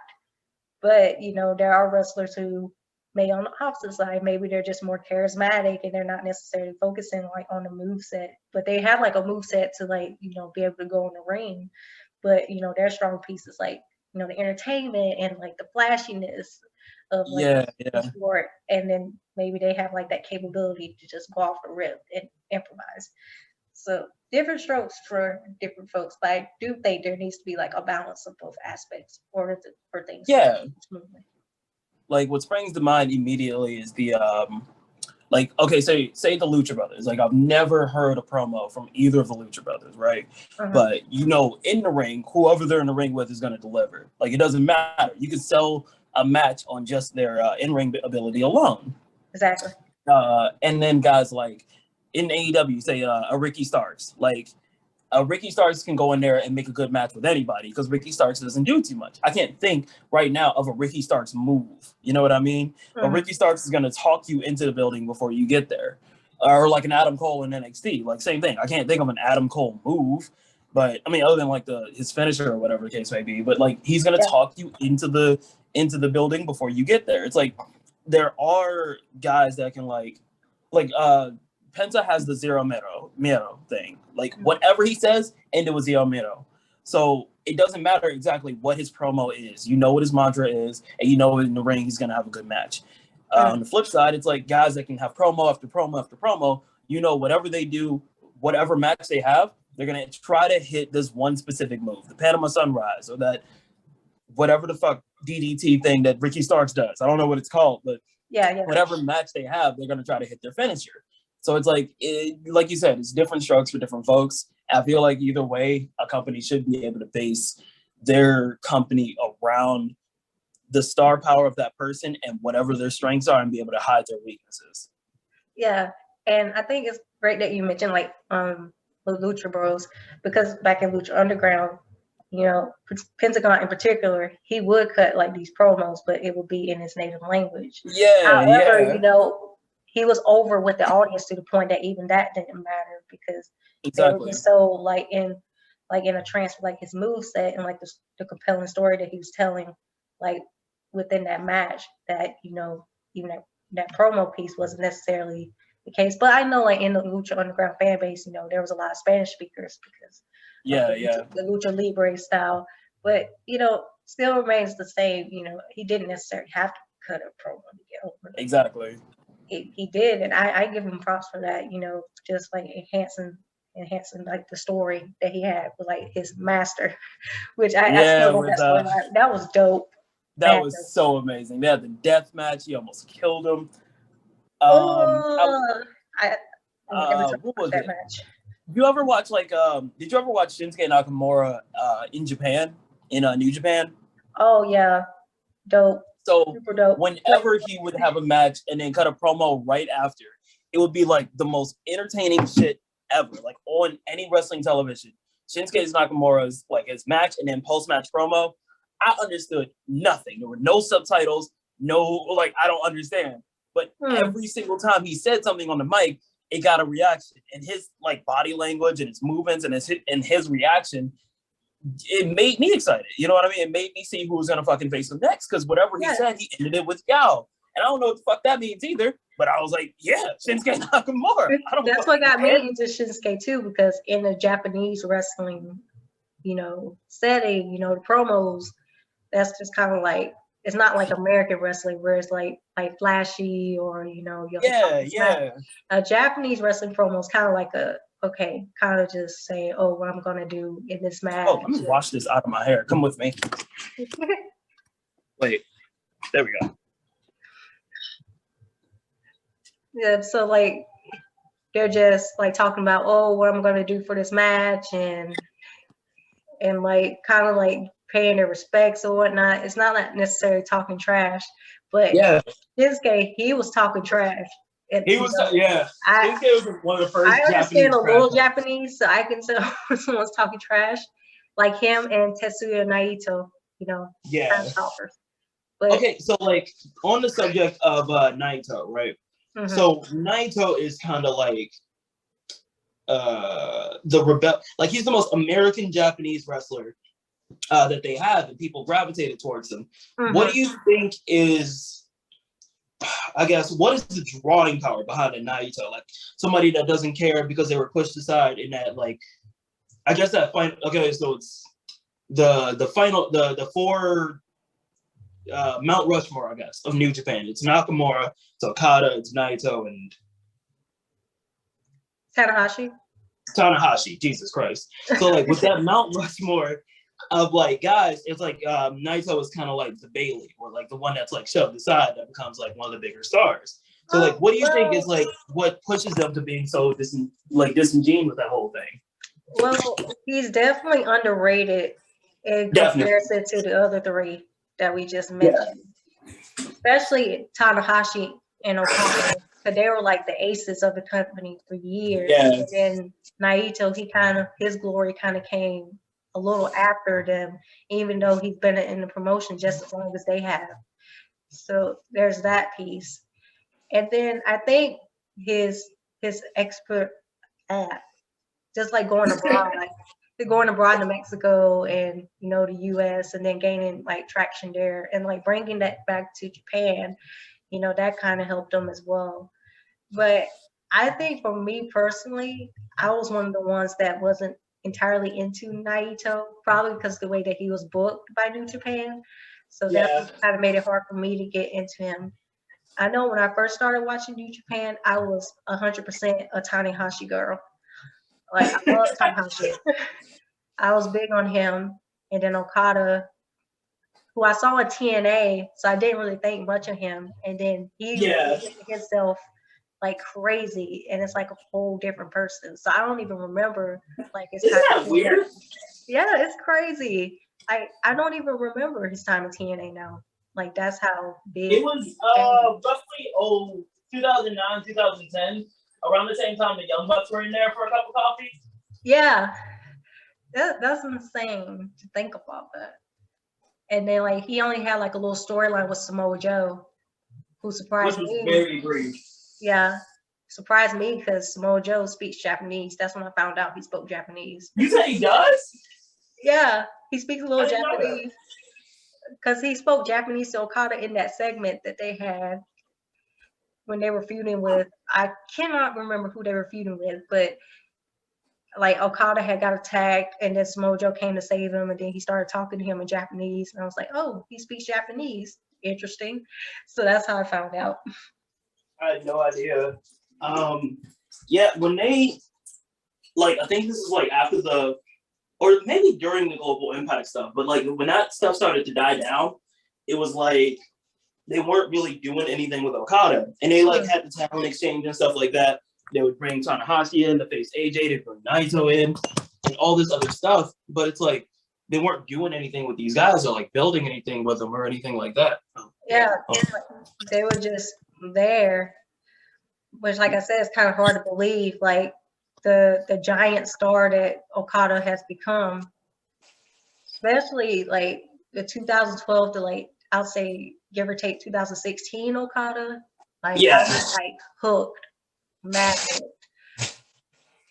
But, you know, there are wrestlers who may on the opposite side, maybe they're just more charismatic and they're not necessarily focusing like on the move set, but they have like a move set to like, you know, be able to go in the ring. But, you know, their strong pieces like, you know, the entertainment and like the flashiness of like the sport, and then maybe they have like that capability to just go off the rip and improvise. So different strokes for different folks, but I do think there needs to be like a balance of both aspects for things. Smoothly. Like what springs to mind immediately is the like, okay, say the Lucha Brothers. Like I've never heard a promo from either of the Lucha Brothers, right? But you know, in the ring, whoever they're in the ring with is going to deliver. Like it doesn't matter. You can sell a match on just their in-ring ability alone. Exactly. And then guys like in AEW, say a Ricky Starks. Like Ricky Starks can go in there and make a good match with anybody because Ricky Starks doesn't do too much. I can't think right now of a Ricky Starks move. You know what I mean? But Ricky Starks is going to talk you into the building before you get there. Or like an Adam Cole in NXT. Like same thing. I can't think of an Adam Cole move. But I mean, other than like his finisher or whatever the case may be. But like he's going to talk you into the building before you get there. It's like there are guys that can like Penta has the zero miedo thing. Like whatever he says, end it with zero miedo. So it doesn't matter exactly what his promo is. You know what his mantra is, and you know in the ring he's gonna have a good match. On the flip side, it's like guys that can have promo after promo after promo. You know, whatever they do, whatever match they have, they're gonna try to hit this one specific move, the Panama Sunrise, or that whatever the fuck DDT thing that Ricky Starks does. I don't know what it's called, but whatever match they have, they're gonna try to hit their finisher. So it's like, like you said, it's different strokes for different folks. I feel like either way, a company should be able to base their company around the star power of that person and whatever their strengths are, and be able to hide their weaknesses. Yeah, and I think it's great that you mentioned like the Lucha Bros, because back in Lucha Underground, you know, Pentagon in particular, he would cut like these promos, but it would be in his native language. Yeah, However, yeah. you know, he was over with the audience to the point that even that didn't matter, because they were just so like in a trance with like his moveset and like the compelling story that he was telling, like within that match, that, you know, even that promo piece wasn't necessarily the case. But I know like in the Lucha Underground fan base, you know, there was a lot of Spanish speakers because the Lucha Libre style. But, you know, still remains the same. You know, he didn't necessarily have to cut a promo to get over. Exactly. He did, and I give him props for that. You know, just like enhancing like the story that he had with like his master, which I still love that story. That was dope. That was so amazing. They had the death match. He almost killed him. What was that match? You ever watch like did you ever watch Shinsuke Nakamura in Japan, in New Japan? Oh yeah, dope. So super dope. Whenever he would have a match and then cut a promo right after, it would be like the most entertaining shit ever, like on any wrestling television. Shinsuke Nakamura's like his match and then post-match promo, I understood nothing. There were no subtitles, no, like, I don't understand. But every single time he said something on the mic, it got a reaction. And his like body language and his movements and his reaction, it made me excited. You know what I mean? It made me see who was gonna fucking face him next, because whatever he said, he ended it with Yao. And I don't know what the fuck that means either, but I was like, yeah, Shinsuke Nakamura. That's what got me into Shinsuke too, because in the Japanese wrestling, you know, setting, you know, the promos, that's just kind of like, it's not like American wrestling where it's like flashy or, you know, a Japanese wrestling promo is kind of like kind of just saying, oh, what I'm gonna do in this match. Oh, let me wash this out of my hair. Come with me. Wait, there we go. Yeah, so like they're just like talking about, oh, what I'm gonna do for this match, and like kind of like paying their respects or whatnot. It's not like necessarily talking trash, but this guy, he was talking trash. He was, Shinsuke was one of the first. I understand a little Japanese, so I can tell when someone's talking trash, like him and Tetsuya Naito, you know, trash talkers. But, okay, so like on the subject of Naito, right? Mm-hmm. So Naito is kind of like the rebel, like he's the most American Japanese wrestler that they have, and people gravitated towards him. Mm-hmm. What do you think is, I guess, what is the drawing power behind a Naito? Like somebody that doesn't care because they were pushed aside in that, like, I guess that final. Okay, so it's the four Mount Rushmore, I guess, of New Japan. It's Nakamura, it's Okada, it's Naito, and Tanahashi. Jesus Christ! So like with that Mount Rushmore of like guys, it's like Naito is kind of like the Bailey, or like the one that's like shoved aside that becomes like one of the bigger stars. So like, what do you think is like what pushes them to being so disingenuous with that whole thing? Well, he's definitely underrated in comparison to the other three that we just mentioned, especially Tanahashi and Okada, because they were like the aces of the company for years. And then Naito, his glory kind of came a little after them, even though he's been in the promotion just as long as they have. So there's that piece. And then I think his expert just like going abroad, going abroad to Mexico and, you know, the US, and then gaining like traction there and like bringing that back to Japan, you know, that kind of helped them as well. But I think for me personally, I was one of the ones that wasn't entirely into Naito, probably because the way that he was booked by New Japan. So that kind of made it hard for me to get into him. I know when I first started watching New Japan, I was 100% a Tanahashi girl. Like, I love Tanahashi. I was big on him. And then Okada, who I saw in TNA, so I didn't really think much of him. And then he himself like crazy, and it's like a whole different person. So I don't even remember like his Isn't time. that weird? Yeah, it's crazy. I don't even remember his time in TNA now. Like that's how big it was. Roughly 2009, 2010, around the same time the Young Bucks were in there for a cup of coffee. Yeah, that's insane to think about that. And then like he only had like a little storyline with Samoa Joe, who surprised me. Very brief. Yeah, surprised me because Samoa Joe speaks Japanese. That's when I found out he spoke Japanese. You say he does? Yeah, he speaks a little Japanese. Because he spoke Japanese to Okada in that segment that they had when they were feuding with, I cannot remember who they were feuding with, but like Okada had got attacked and then Samoa Joe came to save him, and then he started talking to him in Japanese, and I was like, oh, he speaks Japanese. Interesting. So that's how I found out. I had no idea. Yeah, when they, like, I think this is like after the, or maybe during the Global Impact stuff, but like when that stuff started to die down, it was like they weren't really doing anything with Okada, and they like had the talent exchange and stuff like that. They would bring Tanahashi in to face AJ, they bring Naito in, and all this other stuff. But it's like they weren't doing anything with these guys or like building anything with them or anything like that. Yeah, they were just there, which, like I said, it's kind of hard to believe. Like the giant star that Okada has become, especially like the 2012 to like I'll say give or take 2016 Okada. Like I was like hooked. Mad hooked.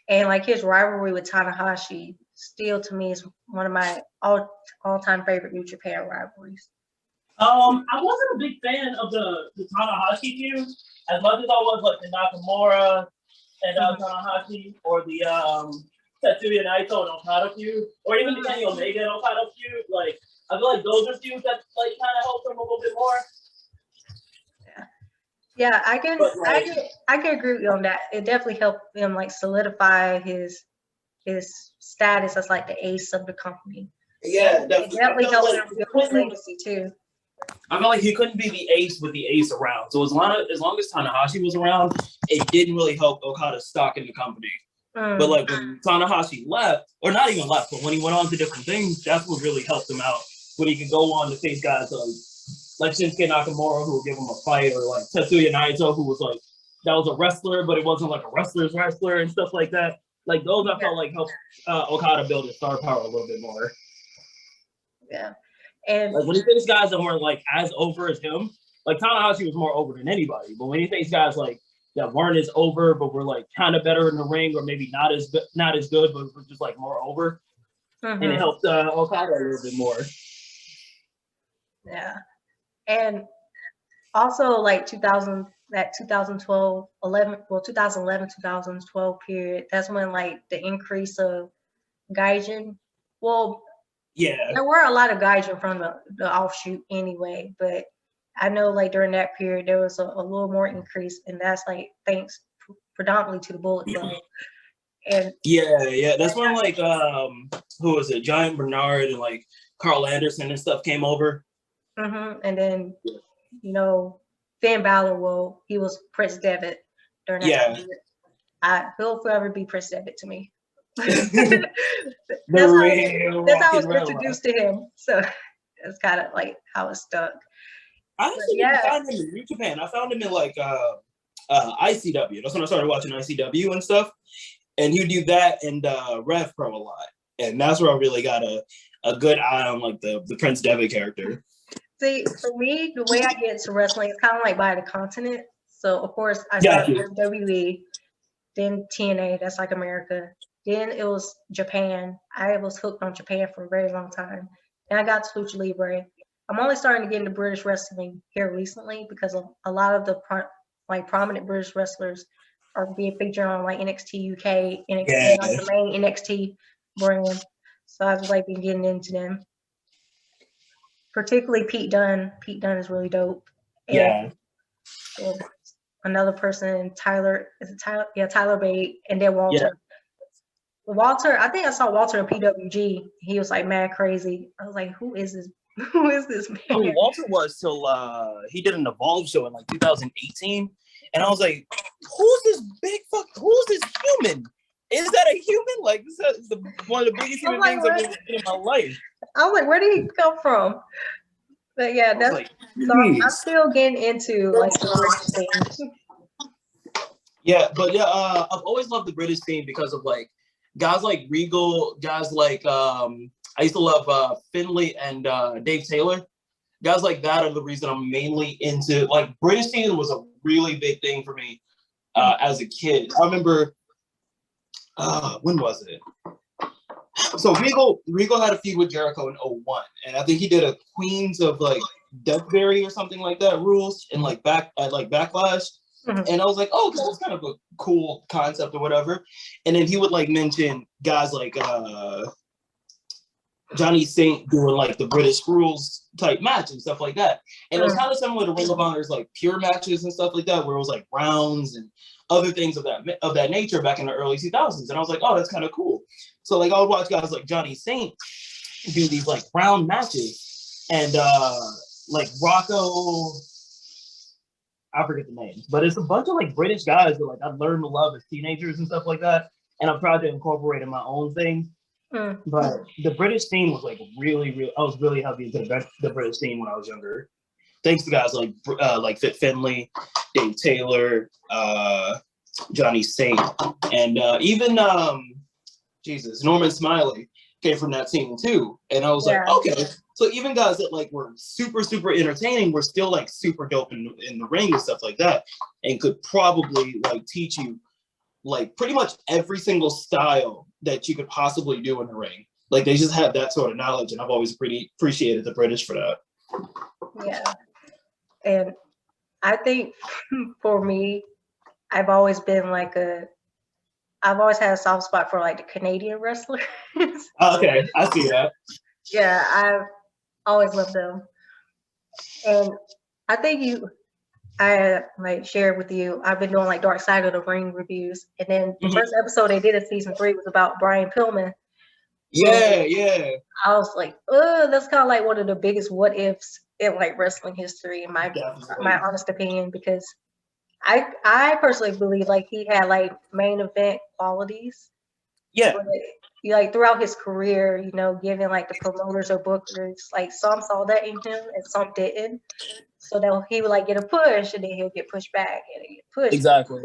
And like his rivalry with Tanahashi still to me is one of my all-time favorite New Japan rivalries. I wasn't a big fan of the Tanahashi feud as much as I was like the Nakamura and Tanahashi, or the Tetsuya Naito and Okada feud, or even the Kenny Omega and Okada feud. Like I feel like those are feuds that like kind of help them a little bit more. Yeah, I can agree with you on that. It definitely helped him like solidify his status as like the ace of the company. Yeah, it definitely helped him build his legacy too. I feel like he couldn't be the ace with the ace around. So as long as Tanahashi was around, it didn't really help Okada's stock in the company. But like when Tanahashi left, or not even left, but when he went on to different things, that's what really helped him out. When he could go on to face guys like Shinsuke Nakamura, who would give him a fight, or like Tetsuya Naito, who was like, that was a wrestler, but it wasn't like a wrestler's wrestler and stuff like that. Like those, I felt like helped Okada build his star power a little bit more. Yeah. And like when he faced guys that weren't like as over as him, like Tanahashi was more over than anybody. But when he faced guys like that weren't as over, but were like kind of better in the ring, or maybe not as good, but were just like more over, and it helped Okada a little bit more. Yeah. And also like 2011, 2012 period, that's when like the increase of Gaijin. Well, yeah, there were a lot of Gaijin from the offshoot anyway, but I know like during that period there was a little more increase, and that's like thanks predominantly to the Bullet Club. And yeah, that's when like who was it, Giant Bernard and like Carl Anderson and stuff came over. And then, you know, Finn Balor, he was Prince Devitt during that period. He'll forever be Prince Devitt to me. that's how I was introduced to him. So it's kind of like how it stuck. I actually didn't find him in New Japan. I found him in like ICW. That's when I started watching ICW and stuff. And he'd do that and Rev Pro a lot. And that's where I really got a good eye on like the Prince Devitt character. See, for me, the way I get into wrestling is kind of like by the continent. So, of course, I started with WWE, then TNA, that's like America. Then it was Japan. I was hooked on Japan for a very long time. Then I got to Lucha Libre. I'm only starting to get into British wrestling here recently because of a lot of the prominent British wrestlers are being featured on like NXT UK, NXT, like the main NXT brand. So I've like been getting into them. Particularly Pete Dunne. Pete Dunne is really dope. And another person, Tyler Bate, and then Walter. Walter, I think I saw Walter in PWG. He was like mad crazy. I was like, who is this? Who is this man? Walter was till he did an Evolve show in like 2018, and I was like, who's this big fuck? Who's this human? Is that a human? Like, this is one of the biggest human beings I've ever seen in my life. I was like, where did he come from? But yeah, that's like, so I'm still getting into like the British scene. Yeah, but yeah, I've always loved the British scene because of like guys like Regal, guys like I used to love Finley and Dave Taylor. Guys like that are the reason I'm mainly into like British scene was a really big thing for me as a kid. I remember when was it? So Regal had a feud with Jericho in 01, and I think he did a Queens of like Deathbury or something like that rules and like Backlash. And I was like, oh, that's kind of a cool concept or whatever. And then he would like mention guys like Johnny Saint doing like the British rules type match and stuff like that. And it was kind of similar to Ring of Honor's like pure matches and stuff like that, where it was like rounds and other things of that nature back in the early 2000s. And I was like, oh, that's kind of cool. So like I would watch guys like Johnny Saint do these like round matches, and like Rocco, I forget the names, but it's a bunch of like British guys that like I learned to love as teenagers and stuff like that. And I've tried to incorporate in my own thing. But the British scene was like really, I was really heavy into the British scene when I was younger. Thanks to guys like Fit Finley, Dave Taylor, Johnny Saint, and even Norman Smiley came from that scene too. And I was like, okay. So even guys that like were super entertaining were still like super dope in the ring and stuff like that, and could probably like teach you like pretty much every single style that you could possibly do in the ring. Like they just have that sort of knowledge, and I've always pretty appreciated the British for that. Yeah, and I think for me, I've always had a soft spot for like the Canadian wrestlers. Okay, I see that. Yeah, I've always loved them, and I think I like shared with you, I've been doing like Dark Side of the Ring reviews, and then the first episode they did of season 3 was about Brian Pillman. Yeah. I was like, that's kind of like one of the biggest what ifs in like wrestling history, in my honest opinion, because I personally believe like he had like main event qualities. Yeah. But, like throughout his career, given like the promoters or bookers, like some saw that in him and some didn't. So that he would like get a push, and then he'll get pushed back and get pushed. Exactly.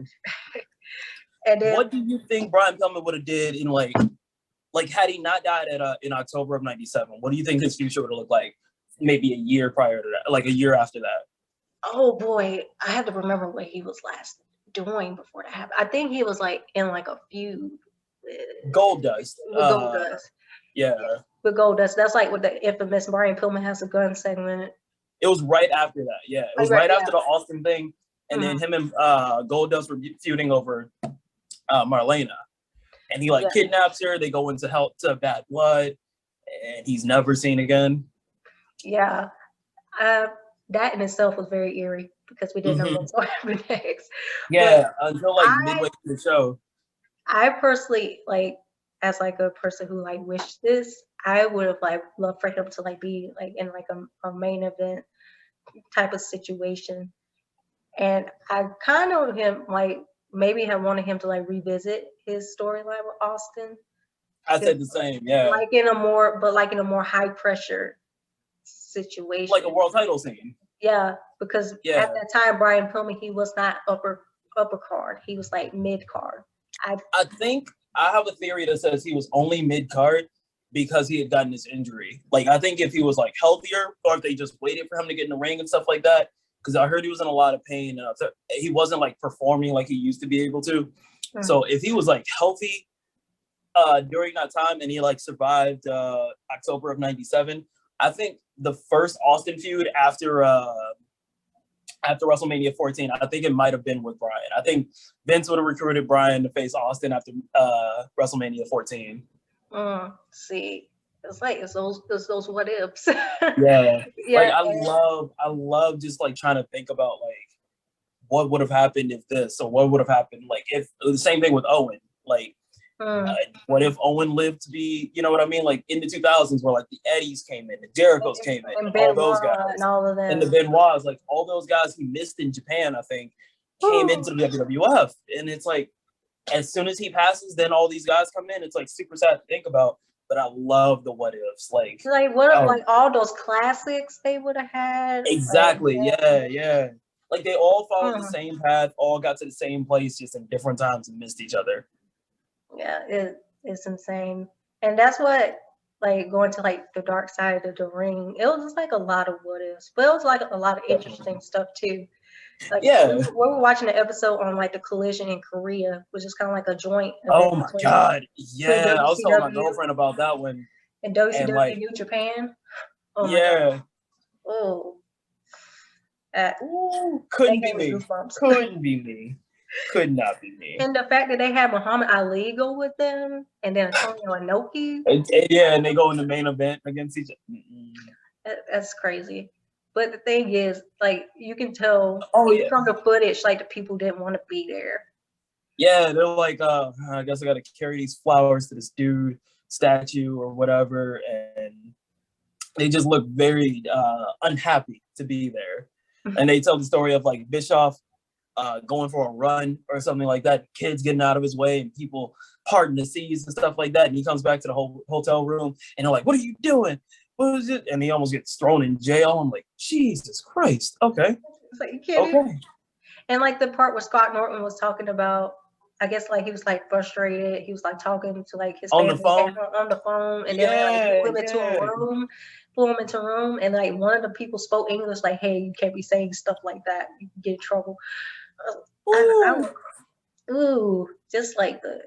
And then, what do you think Brian Pillman would have did in like had he not died in October of '97? What do you think his future would have looked like? Maybe a year prior to that, like a year after that. Oh boy, I have to remember what he was last doing before that happened. I think he was like in like a feud with Goldust. Goldust. Yeah. With Goldust. That's like with the infamous Brian Pillman has a gun segment. It was right after that. Yeah. It was right after the Austin thing. And then him and Goldust were feuding over Marlena. And he kidnaps her. They go into bad blood. And he's never seen again. Yeah. That in itself was very eerie because we didn't know what was going to happen next. Yeah, until midway through the show. I personally, as like a person who wished this, I would have loved for him to be in a main event type of situation. And I kind of him maybe have wanted him to revisit his storyline with Austin. I said the same, yeah. In a more high pressure situation. Like a world title scene. Yeah, because at that time Brian Pillman, he was not upper card. He was mid card. I think I have a theory that says he was only mid card because he had gotten his injury. I think if he was healthier, or if they just waited for him to get in the ring and stuff like that, because I heard he was in a lot of pain and he wasn't performing like he used to be able to. Mm-hmm. So if he was healthy during that time and he survived October of '97, I think the first Austin feud after WrestleMania 14, I think it might have been with Brian. I think Vince would have recruited Brian to face Austin after WrestleMania 14. See, it's those what ifs. Yeah. I love just trying to think about what would have happened if this, or what would have happened if the same thing with Owen. What if Owen lived to be, you know what I mean? In the 2000s where the Eddies came in, the Jerichos came in, and all those guys. And all of them. And the Benoits, all those guys he missed in Japan, I think, came into the WWF, and it's like as soon as he passes, then all these guys come in. It's like super sad to think about, but I love the what ifs. Like what if like all those classics they would have had? Exactly. Yeah. Like they all followed the same path, all got to the same place, just in different times and missed each other. Yeah, it's insane, and that's what like going to like the dark side of the ring. It was just like a lot of what ifs, but it was like a lot of interesting stuff too. Like we were watching an episode on like the collision in Korea, which is kind of like a joint. Oh my god! Yeah, I was telling my girlfriend about that one. And WCW like, New Japan. Oh yeah. Oh. Couldn't be me. Couldn't be me. Could not be me. And the fact that they had Muhammad Ali go with them, and then Antonio Inoki. And they go in the main event against each other. That's crazy. But the thing is, like, you can tell from the footage, like, the people didn't want to be there. Yeah, they're like, I guess I got to carry these flowers to this dude statue or whatever, and they just look very unhappy to be there. And they tell the story of like Bischoff going for a run or something like that, kids getting out of his way and people parting the seas and stuff like that, and he comes back to the whole hotel room and they're like, what are you doing? What is it? And he almost gets thrown in jail. I'm like, Jesus Christ. Okay. It's like, you kidding? Okay. And like the part where Scott Norton was talking about, I guess like he was like frustrated. He was like talking to like his family on the phone, and then like flew him into a room, and like one of the people spoke English, like, "Hey, you can't be saying stuff like that. You can get in trouble." Just like the.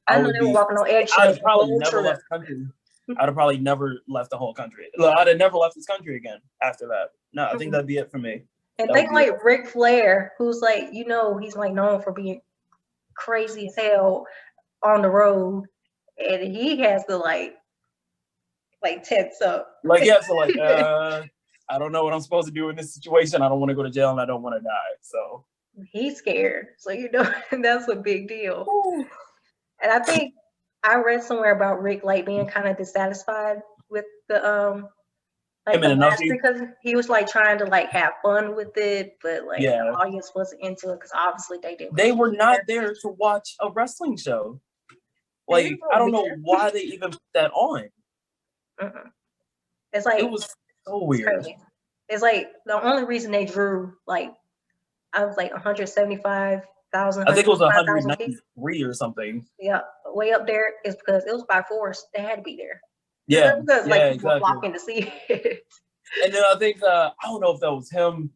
I know they were walking on eggshells. I'd probably never left the country. I'd have probably never left the whole country. I'd have never left this country again after that. No, I think that'd be it for me. And think like Ric Flair, who's like, he's like known for being crazy as hell on the road, and he has to like tense up. Like, yeah, so like, I don't know what I'm supposed to do in this situation. I don't want to go to jail and I don't want to die. So he's scared. So that's a big deal. Ooh. And I think I read somewhere about Rick like being kind of dissatisfied with the match because he was like trying to like have fun with it, but like the audience wasn't into it because obviously they didn't. They were not there to watch a wrestling show. Like, I don't know why they even put that on. It's like it was so weird. It's like the only reason they drew like I was like 175,000. I think it was 193 or something. Yeah, way up there is because it was by force. They had to be there. Yeah, because like people flocking to see it. And then I think I don't know if that was him.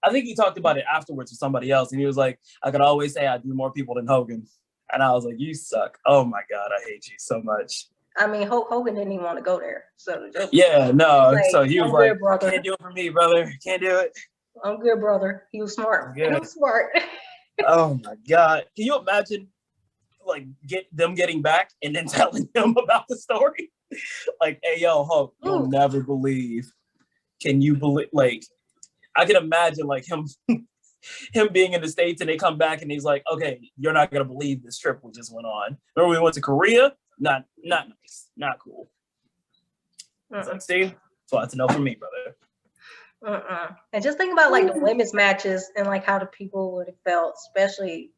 I think he talked about it afterwards with somebody else, and he was like, "I could always say I do more people than Hogan," and I was like, "You suck! Oh my god, I hate you so much." I mean, Hulk Hogan didn't even want to go there, so like, so he was like, brother. "Can't do it for me, brother. Can't do it." I'm good, brother. He was smart. He was smart. Oh my god! Can you imagine, like, them getting back and then telling him about the story? Like, hey, yo, Hulk, you'll never believe. Can you believe? Like, I can imagine like him being in the States and they come back and he's like, okay, you're not gonna believe this trip we just went on. Remember we went to Korea? Not nice, not cool. It's like, see, that's why it's a no for me, brother. And just think about like the women's matches and like how the people would have felt, especially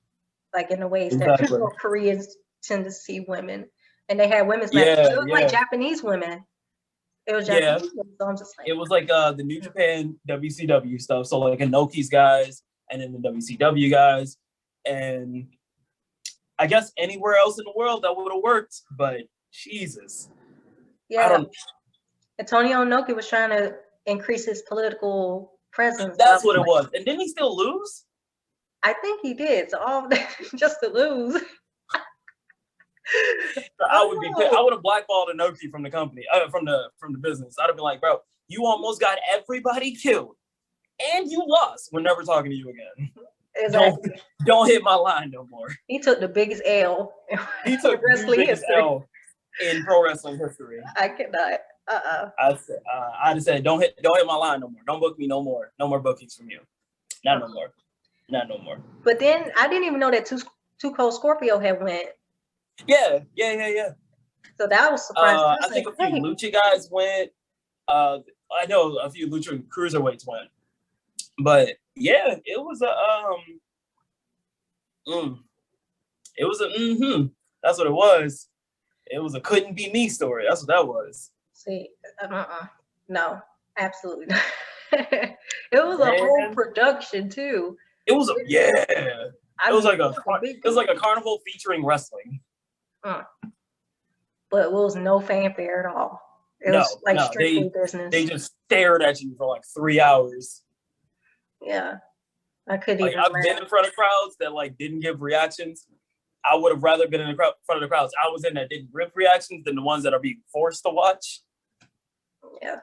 like in the ways that people Koreans tend to see women. And they had women's matches. It was like Japanese women. It was Japanese women. So I'm just like, it was like the New Japan WCW stuff. So like Inoki's guys and then the WCW guys. And I guess anywhere else in the world that would have worked, but Jesus. Yeah. Antonio Inoki was trying to increase his political presence. That's what it was. And didn't he still lose? I think he did. So all just to lose. I would have blackballed Inoki from the company, from the business. I'd have been like, bro, you almost got everybody killed, and you lost. We're never talking to you again. Exactly. Don't hit my line no more. He took the biggest L. He took the biggest L in pro wrestling history. I cannot. I just said, don't hit my line no more. Don't book me no more. No more bookings from you. Not no more. Not no more. But then I didn't even know that Too Cold Scorpio had went. Yeah. So that was surprising. I think a few Lucha guys went. I know a few Lucha cruiserweights went. But yeah, it was a that's what it was. It was a couldn't be me story. That's what that was. See, no, absolutely not. It was a whole production too. It was it was like a carnival featuring wrestling. But it was no fanfare at all. It was like strictly business. They just stared at you for like 3 hours. Yeah, I couldn't like, even. I've been in front of crowds that like didn't give reactions. I would have rather been in front of the crowds I was in that didn't give reactions than the ones that are being forced to watch. Yeah,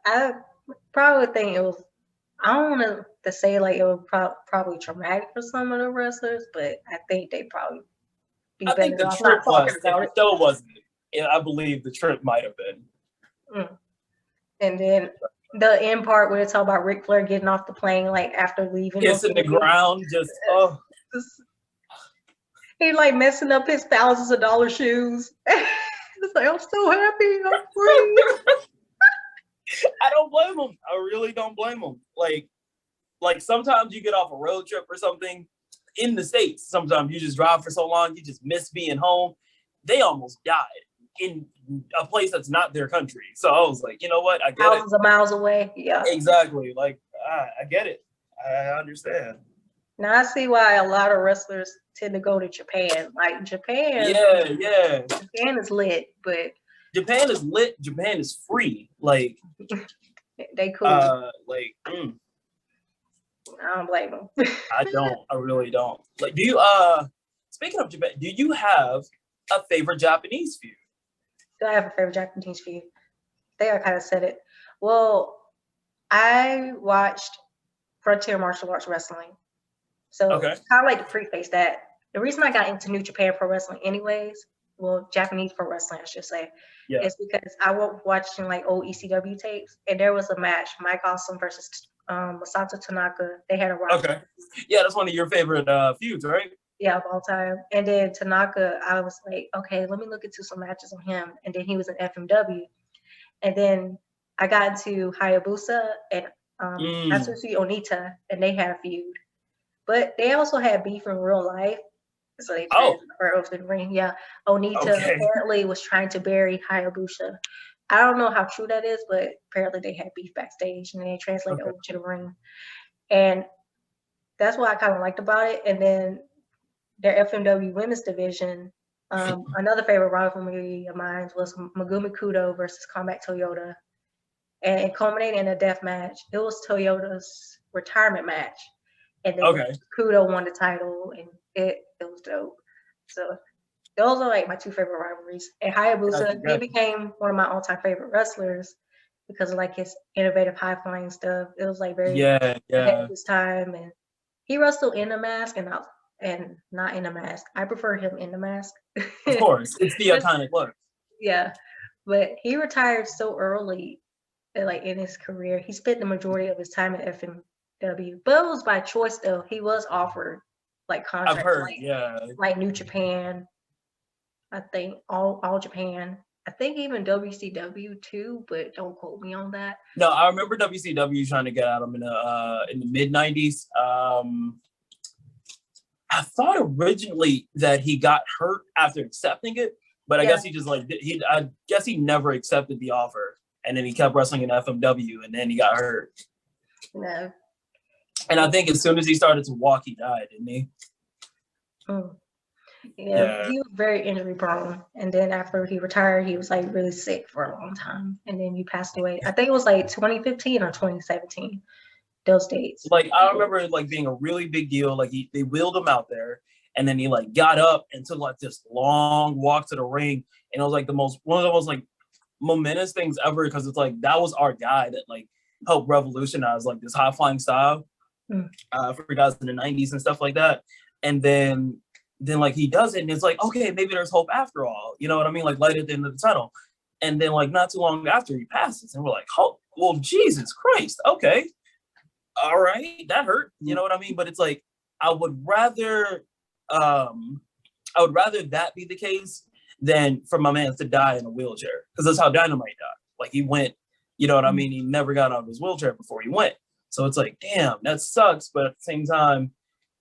I probably think it was. I don't want to say like it was probably traumatic for some of the wrestlers, but I think they probably be better. I think the trip was. The show wasn't. I believe the trip might have been. And then the end part where it's all about Ric Flair getting off the plane, like after leaving, kissing the ground, just he like messing up his thousands of dollar shoes. It's like, I'm so happy, I'm free. I don't blame him. I really don't blame him. Like sometimes you get off a road trip or something in the States. Sometimes you just drive for so long, you just miss being home. They almost died in a place that's not their country. So I was like, you know what? I get thousands of miles away. Yeah, exactly. Like I get it. I understand. Now I see why a lot of wrestlers tend to go to Japan. Like Japan. Yeah. Japan is lit, but Japan is lit. Japan is free. Like they cool. I don't blame them. I don't. I really don't. Like, do you? Speaking of Japan, do you have a favorite Japanese feud? Do I have a favorite Japanese feud? I think I kind of said it. Well, I watched Frontier Martial Arts Wrestling. So kind of like to preface that. The reason I got into New Japan Pro Wrestling anyways, well, Japanese Pro Wrestling, I should say, is because I was watching like old ECW tapes, and there was a match, Mike Awesome versus Masato Tanaka. They had a rivalry. Yeah, that's one of your favorite feuds, right? Yeah, of all time. And then Tanaka, I was like, okay, let me look into some matches on him. And then he was in FMW. And then I got into Hayabusa and Atsushi Onita, and they had a feud. But they also had beef in real life. So they over the ring. Yeah. Onita apparently was trying to bury Hayabusa. I don't know how true that is, but apparently they had beef backstage and they translated over to the ring. And that's what I kind of liked about it. And then their FMW women's division, another favorite rivalry of mine was Megumi Kudo versus Combat Toyota. And it culminated in a death match. It was Toyota's retirement match. And then Kudo won the title, and it was dope. So those are like my two favorite rivalries. And Hayabusa, he became one of my all-time favorite wrestlers because of like his innovative high-flying stuff. It was like very ahead of his time, and he wrestled in a mask and not in a mask. I prefer him in the mask. Of course, it's the iconic look. Yeah, but he retired so early, like in his career. He spent the majority of his time at FMW, but it was by choice though. He was offered like contracts. I've heard, like New Japan. I think all Japan. I think even WCW too, but don't quote me on that. No, I remember WCW trying to get at him in the mid '90s. I thought originally that he got hurt after accepting it, but I guess he just I guess he never accepted the offer, and then he kept wrestling in FMW, and then he got hurt. No. And I think as soon as he started to walk, he died, didn't he? Yeah, he was very injury prone. And then after he retired, he was like really sick for a long time. And then he passed away. I think it was like 2015 or 2017, those dates. Like, I remember it like being a really big deal. Like they wheeled him out there, and then he like got up and took like this long walk to the ring. And it was like one of the most like momentous things ever, because it's like that was our guy that like helped revolutionize like this high flying style for guys in the 90s and stuff like that. And then like he does it, and it's like, okay, maybe there's hope after all. You know what I mean? Like light at the end of the tunnel. And then like not too long after, he passes, and we're like, oh, well, Jesus Christ, okay, all right, that hurt. You know what I mean? But it's like I would rather that be the case than for my man to die in a wheelchair, because that's how Dynamite died. Like he went, you know what I mean? He never got out of his wheelchair before he went. So it's like, damn, that sucks. But at the same time,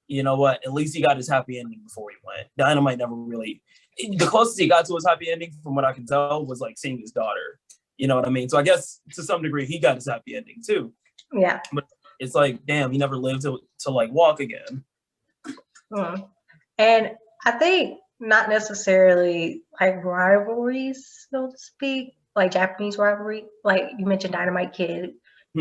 you know what? At least he got his happy ending before he went. Dynamite never really. The closest he got to his happy ending, from what I can tell, was like seeing his daughter. You know what I mean? So I guess to some degree he got his happy ending too. Yeah. But it's like, damn, he never lived to like walk again. And I think not necessarily like rivalries, so to speak, like Japanese rivalry. Like you mentioned Dynamite Kid.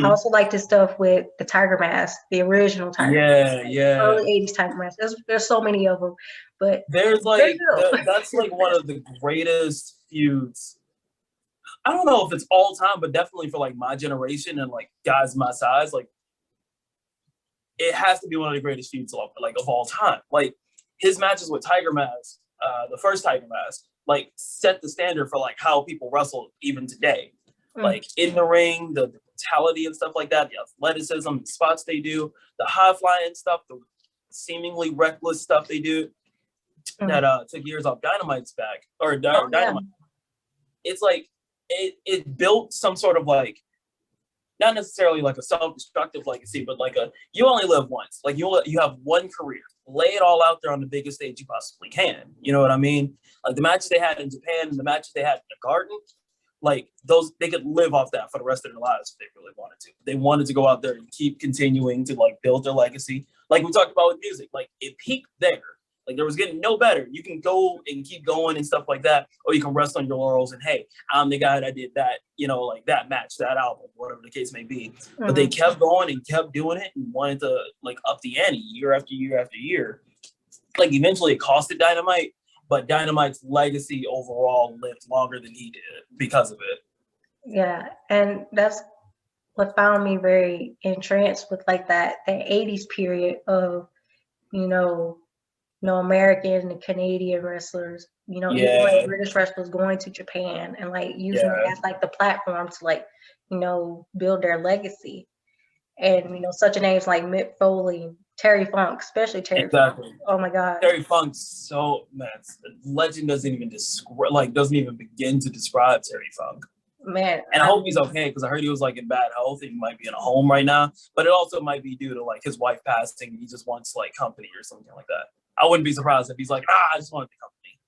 I also like this stuff with the Tiger Mask, the original Tiger Mask. Early 80s Tiger Mask. There's so many of them. But there's like, that's like one of the greatest feuds. I don't know if it's all time, but definitely for like my generation and like guys my size, like it has to be one of the greatest feuds of all time. Like his matches with Tiger Mask, the first Tiger Mask, like set the standard for like how people wrestle even today. Like in the ring, the brutality and stuff like that, the athleticism, the spots they do, the high flying stuff, the seemingly reckless stuff they do that took years off Dynamite's back or Dynamite. Yeah. It's like it built some sort of like, not necessarily like a self-destructive legacy, but like you only live once. Like you have one career. Lay it all out there on the biggest stage you possibly can. You know what I mean? Like the matches they had in Japan and the matches they had in the Garden, like those, they could live off that for the rest of their lives if they really wanted to. They wanted to go out there and keep continuing to like build their legacy. Like we talked about with music, like it peaked there. Like there was getting no better. You can go and keep going and stuff like that, or you can rest on your laurels and hey, I'm the guy that did that, you know, like that match, that album, whatever the case may be. But they kept going and kept doing it and wanted to like up the ante year after year after year. Like eventually it costed Dynamite, but Dynamite's legacy overall lived longer than he did because of it. Yeah, and that's what found me very entranced with like that 80s period of, you know, American and Canadian wrestlers, you know, even like British wrestlers going to Japan and like using it as like the platform to like, you know, build their legacy. And, you know, such names like Mick Foley, Terry Funk, especially Terry Funk. Oh my God. Terry Funk's so, man, legend doesn't even begin to describe Terry Funk. Man. And I hope he's okay, because I heard he was like in bad health. He might be in a home right now, but it also might be due to like his wife passing. He just wants like company or something like that. I wouldn't be surprised if he's like, I just wanted the company.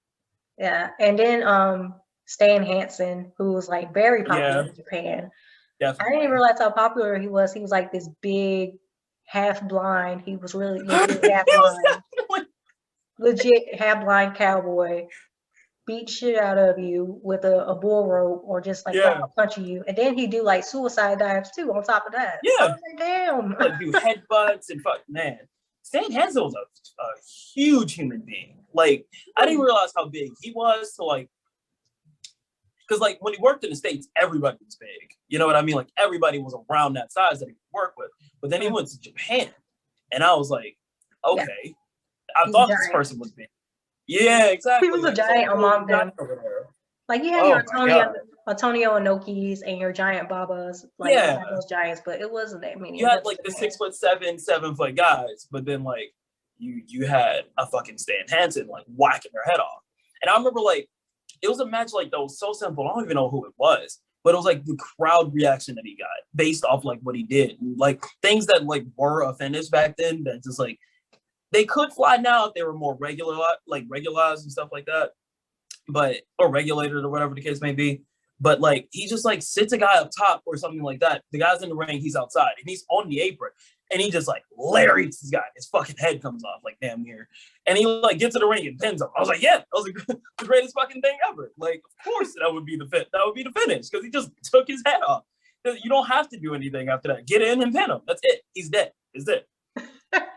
Yeah. And then Stan Hansen, who was like very popular in Japan. Definitely. I didn't even realize how popular he was. He was like this big, half blind. He was really legit half blind. Legit half blind cowboy. Beat shit out of you with a bull rope or just like punching you. And then he do like suicide dives too on top of that. Yeah. I was like, damn. Like do headbutts and fuck, man. Stan Hansen was a huge human being. Like, I didn't realize how big he was to like, because like when he worked in the States, everybody was big. You know what I mean? Like everybody was around that size that he could work with. But then he went to Japan and I was like, okay, I thought this person was big. Yeah, exactly. He was a giant among them. Like you had your Antonio Inokis and your giant Babas, like those giants, but it wasn't that many. You had like the 6'7", 7 foot guys, but then like you had a fucking Stan Hansen like whacking their head off. And I remember like it was a match like that was so simple. I don't even know who it was, but it was like the crowd reaction that he got based off like what he did, and, like things that like were a finish back then that just like they could fly now if they were more regularized and stuff like that, but or regulated or whatever the case may be. But like he just like sits a guy up top or something like that. The guy's in the ring, he's outside, and he's on the apron, and he just like lariats this guy. His fucking head comes off like damn near, and he like gets to the ring and pins him. I was like, yeah, that was the greatest fucking thing ever. Like, of course that would be the finish because he just took his head off. You don't have to do anything after that. Get in and pin him. That's it. He's dead. It's it.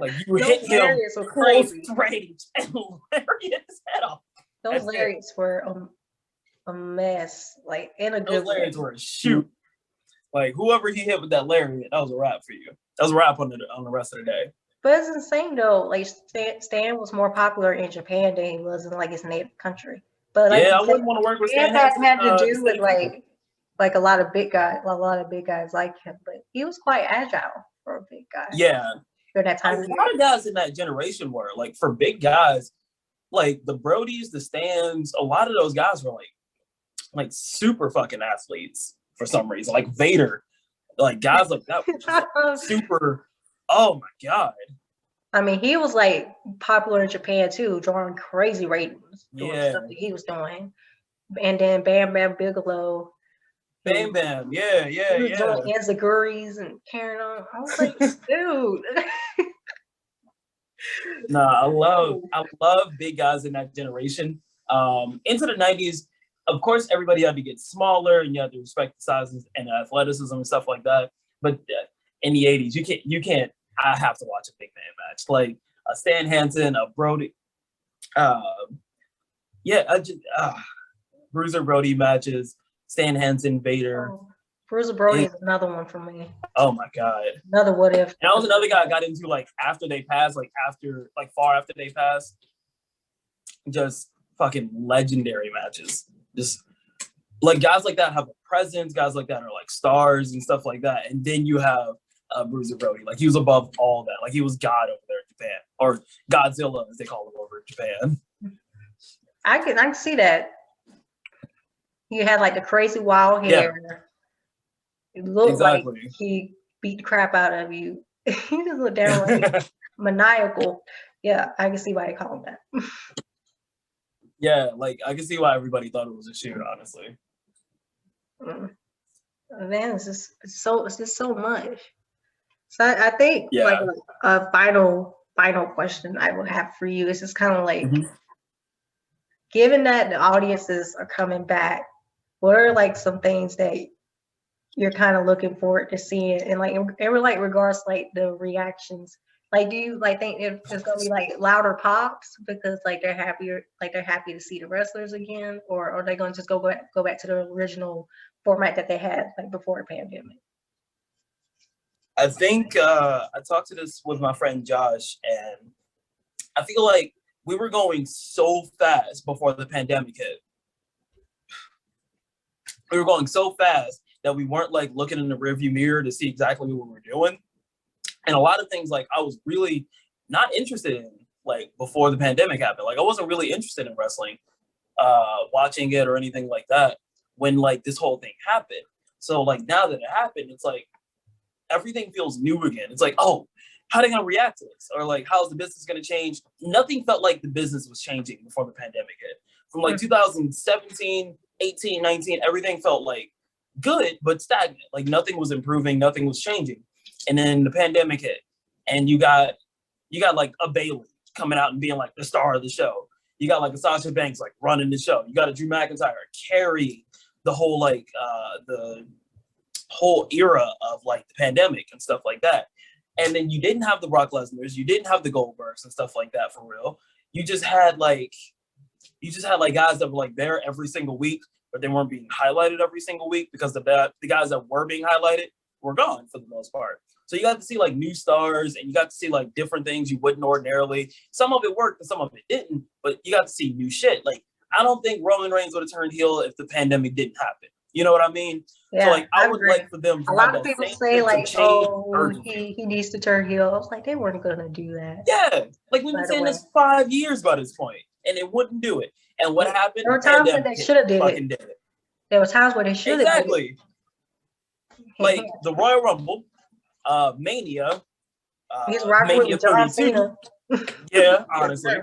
Like you hit him close range and lariat his head off. Those lariats were a mess, like in a good way. Those lariats were a shoot. Like whoever he hit with that lariat, that was a wrap for you. That was a wrap on the rest of the day. But it's insane though. Like Stan was more popular in Japan than he was in like his native country. But like, I wouldn't want to work with Stan. That had to do with like a lot of big guys like him. But he was quite agile for a big guy. Yeah. During that time. A lot of guys in that generation were like for big guys, like the Brodies, the Stans. A lot of those guys were like super fucking athletes for some reason. Like Vader, Like guys like that was just like super. Oh my god. I mean, he was like popular in Japan too, drawing crazy ratings doing stuff that he was doing. And then Bam Bam Bigelow. Bam Bam, yeah. He was doing enziguris and carrying on. I was like, dude. Nah, I love big guys in that generation. Into the 90s, of course, everybody had to get smaller and you had to respect the sizes and athleticism and stuff like that. But in the 80s, you can't. I have to watch a big man match like a Stan Hansen, a Brody. Bruiser Brody matches, Stan Hansen, Vader. Oh, Bruiser Brody is another one for me. Oh my god. Another what if. And that was another guy I got into like after they passed, far after they passed. Just fucking legendary matches. Just like guys like that have a presence, guys like that are like stars and stuff like that. And then you have Bruiser Brody. Like he was above all that. Like he was God over there in Japan. Or Godzilla as they call him over in Japan. I can see that. He had like the crazy wild hair. Yeah. It looked like he beat the crap out of you. He just looked downright maniacal. Yeah, I can see why they call him that. Yeah, like I can see why everybody thought it was a shoot, honestly. Man, it's just so much. So I think like a final question I would have for you is just kind of like, given that the audiences are coming back, what are like some things that you're kind of looking forward to seeing, and like in like regards like the reactions? Like, do you like think it's gonna be like louder pops because like they're happy to see the wrestlers again, or are they gonna just go back to the original format that they had like before the pandemic? I think I talked to this with my friend Josh, and I feel like we were going so fast before the pandemic hit. We were going so fast that we weren't like looking in the rearview mirror to see exactly what we were doing. And a lot of things like I was really not interested in like before the pandemic happened. Like I wasn't really interested in wrestling, watching it or anything like that when like this whole thing happened. So like now that it happened, it's like everything feels new again. It's like, oh, how are they gonna react to this? Or like, how's the business gonna change? Nothing felt like the business was changing before the pandemic hit. From like 2017, 18, 19, everything felt like good, but stagnant. Like nothing was improving, nothing was changing. And then the pandemic hit, and you got like a Bailey coming out and being like the star of the show. You got like a Sasha Banks like running the show. You got a Drew McIntyre carrying the whole like the whole era of like the pandemic and stuff like that. And then you didn't have the Brock Lesnar's, you didn't have the Goldbergs and stuff like that for real. You just had like guys that were like there every single week, but they weren't being highlighted every single week because the guys that were being highlighted were gone for the most part. So you got to see like new stars, and you got to see like different things you wouldn't ordinarily. Some of it worked and some of it didn't, but you got to see new shit. Like I don't think Roman Reigns would have turned heel if the pandemic didn't happen. You know what I mean? Yeah, so like I would like for them to a lot of people say like, oh, he needs to turn heel. I was like, they weren't gonna do that. Yeah, like we've been saying this 5 years by this point, and it wouldn't do it. And what happened? There were times when they should have did it. There were times where they should have did it. Like the Royal Rumble, Mania, Mania 32. Yeah, honestly.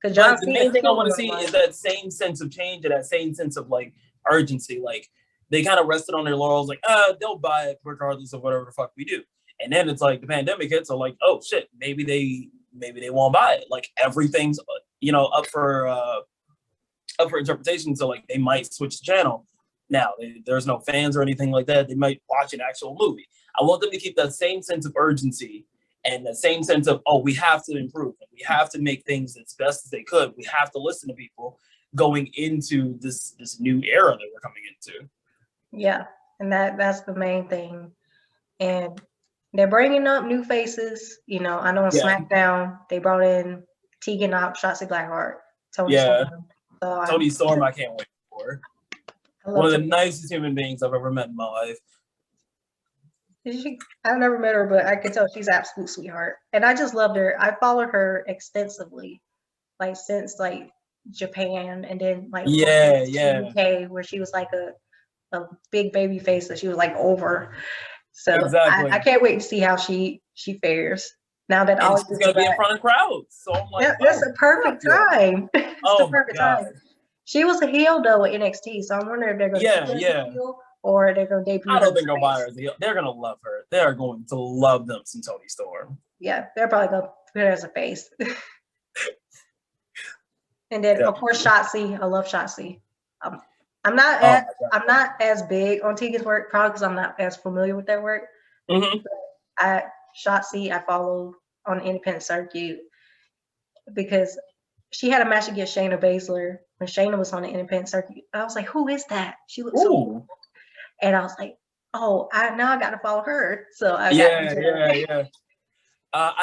Because the main thing I want to see is that same sense of change and that same sense of like urgency. Like they kind of rested on their laurels, like they'll buy it regardless of whatever the fuck we do. And then it's like the pandemic hits, so like, oh shit, maybe they won't buy it. Like everything's up for interpretation. So like they might switch the channel. Now there's no fans or anything like that. They might watch an actual movie. I want them to keep that same sense of urgency and the same sense of, oh, we have to improve. We have to make things as best as they could. We have to listen to people going into this new era that we're coming into. Yeah, and that's the main thing. And they're bringing up new faces. I know on SmackDown they brought in Tegan Knox, Shotzi Blackheart, Toni Storm. So Toni Storm, I can't wait for. One of the nicest human beings I've ever met in my life. I've never met her, but I can tell she's an absolute sweetheart. And I just loved her. I followed her extensively, like since like Japan, and then like UK, where she was like a big baby face that she was like over. So exactly. I can't wait to see how she fares. Now that and she's gonna be in front of crowds. So I'm like, that's a perfect time. It's the perfect time. She was a heel though at NXT, so I'm wondering if they're going to keep her heel or they're going to debut. I don't think they'll buy her as a heel. They're going to love her. They are going to love them some Toni Storm. Yeah, they're probably going to put her as a face. And then of course Shotzi. I love Shotzi. I'm not as big on Tegan's work, probably because I'm not as familiar with their work. Shotzi I followed on the independent circuit because she had a match against Shayna Baszler when Shayna was on the independent circuit. I was like, who is that? She looks so cool. And I was like, oh, now I got to follow her. So I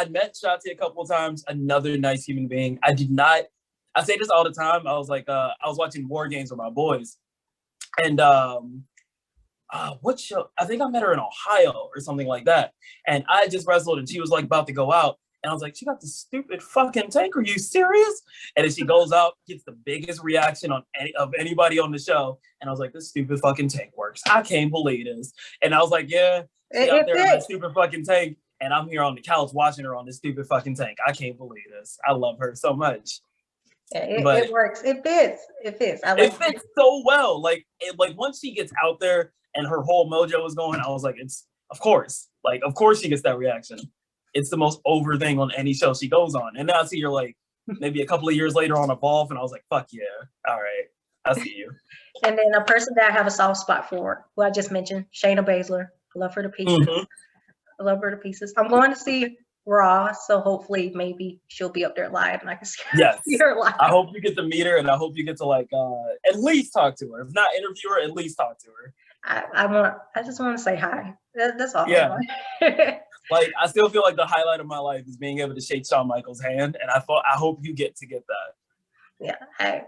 met Shotzi a couple of times. Another nice human being. I say this all the time. I was like, I was watching War Games with my boys. And what show? I think I met her in Ohio or something like that. And I just wrestled and she was like about to go out. And I was like, she got this stupid fucking tank. Are you serious? And then she goes out, gets the biggest reaction of anybody on the show. And I was like, this stupid fucking tank works. I can't believe this. And I was like, yeah, she's out there in that stupid fucking tank. And I'm here on the couch watching her on this stupid fucking tank. I can't believe this. I love her so much. Yeah, it works. It fits. It fits. It fits so well. Like once she gets out there and her whole mojo is going, I was like, of course she gets that reaction. It's the most over thing on any show she goes on. And now I see her like maybe a couple of years later on Evolve, and I was like, fuck yeah. All right. I see you. And then a person that I have a soft spot for, who I just mentioned, Shayna Baszler. I love her to pieces. I love her to pieces. I'm going to see Raw, so hopefully maybe she'll be up there live and I can see her live. I hope you get to meet her and I hope you get to like at least talk to her. If not interview her, at least talk to her. I just want to say hi. That's all. Yeah. Like I still feel like the highlight of my life is being able to shake Shawn Michaels' hand, and I hope you get that. Yeah, I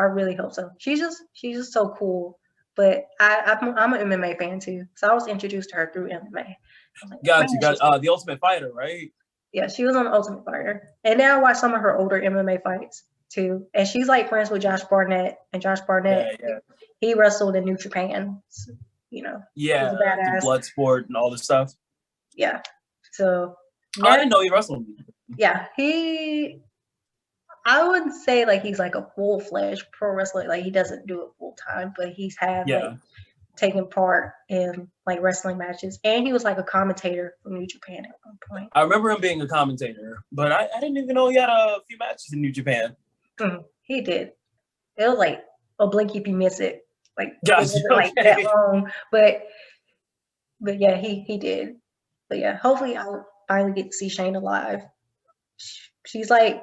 really hope so. She's just so cool. But I'm an MMA fan too, so I was introduced to her through MMA. Like, got The Ultimate Fighter, right? Yeah, she was on The Ultimate Fighter, and now I watch some of her older MMA fights too. And she's like friends with Josh Barnett, and Josh Barnett, he wrestled in New Japan. So, you know, the blood sport and all this stuff. Yeah. So I didn't know he wrestled. Yeah, I wouldn't say like he's like a full-fledged pro wrestler. Like he doesn't do it full time, but he's had like taken part in like wrestling matches, and he was like a commentator from New Japan at one point. I remember him being a commentator, but I didn't even know he had a few matches in New Japan. He did. It was like a blink if you miss it. Like it wasn't like that long, but yeah, he did. But yeah, hopefully I'll finally get to see Shayna live. She's like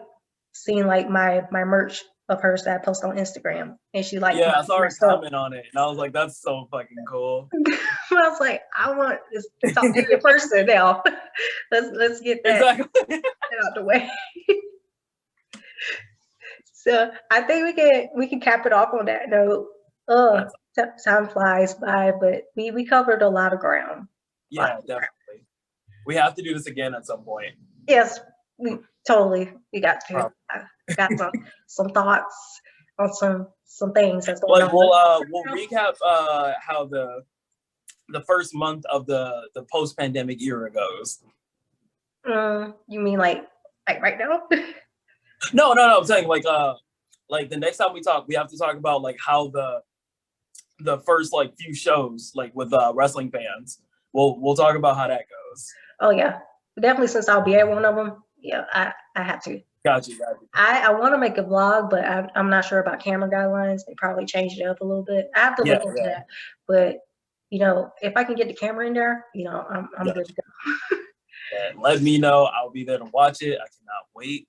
seeing like my merch of hers that I post on Instagram, and she like I saw her comment on it, and I was like, that's so fucking cool. I was like, I want to talk to you in person now. Let's get that out the way. So I think we can cap it off on that note. Time flies by, but we covered a lot of ground. Yeah, definitely. We have to do this again at some point. Yes, we got to. I got some thoughts on some things that's going on. We'll recap how the first month of the post-pandemic era goes. You mean like right now? No. I'm saying like the next time we talk, we have to talk about like how the first like few shows like with wrestling fans. We'll talk about how that goes. Oh yeah, definitely. Since I'll be at one of them, yeah, I have to. Got you. I want to make a vlog, but I'm not sure about camera guidelines. They probably changed it up a little bit. I have to look into that. But you know, if I can get the camera in there, you know, I'm good to go. Let me know. I'll be there to watch it. I cannot wait.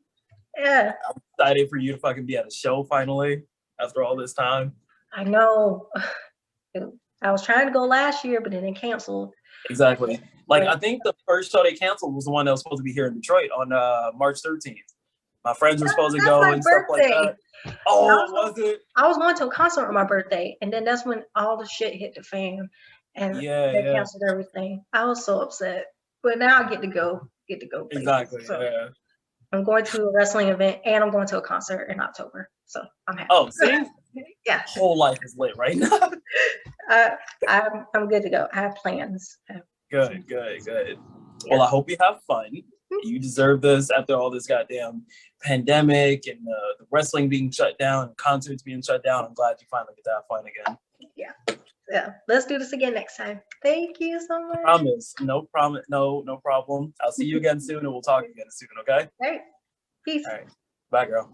Yeah. I'm excited for you to fucking be at a show finally after all this time. I know. I was trying to go last year, but then they canceled. Exactly. Like, I think the first show they canceled was the one that was supposed to be here in Detroit on March 13th. My friends were supposed to go and stuff like that. Oh, was it? I was going to a concert on my birthday, and then that's when all the shit hit the fan, and they canceled everything. I was so upset. But now I get to go. Places. Exactly. So I'm going to a wrestling event, and I'm going to a concert in October. So I'm happy. Oh, see? Yeah. Whole life is lit right now. I'm good to go. I have plans. Good. Yeah. Well, I hope you have fun. You deserve this after all this goddamn pandemic and the wrestling being shut down and concerts being shut down. I'm glad you finally get to have fun again. Yeah. Let's do this again next time. Thank you so much. No problem. I'll see you again soon and we'll talk again soon, okay? All right. Peace. All right. Bye, girl.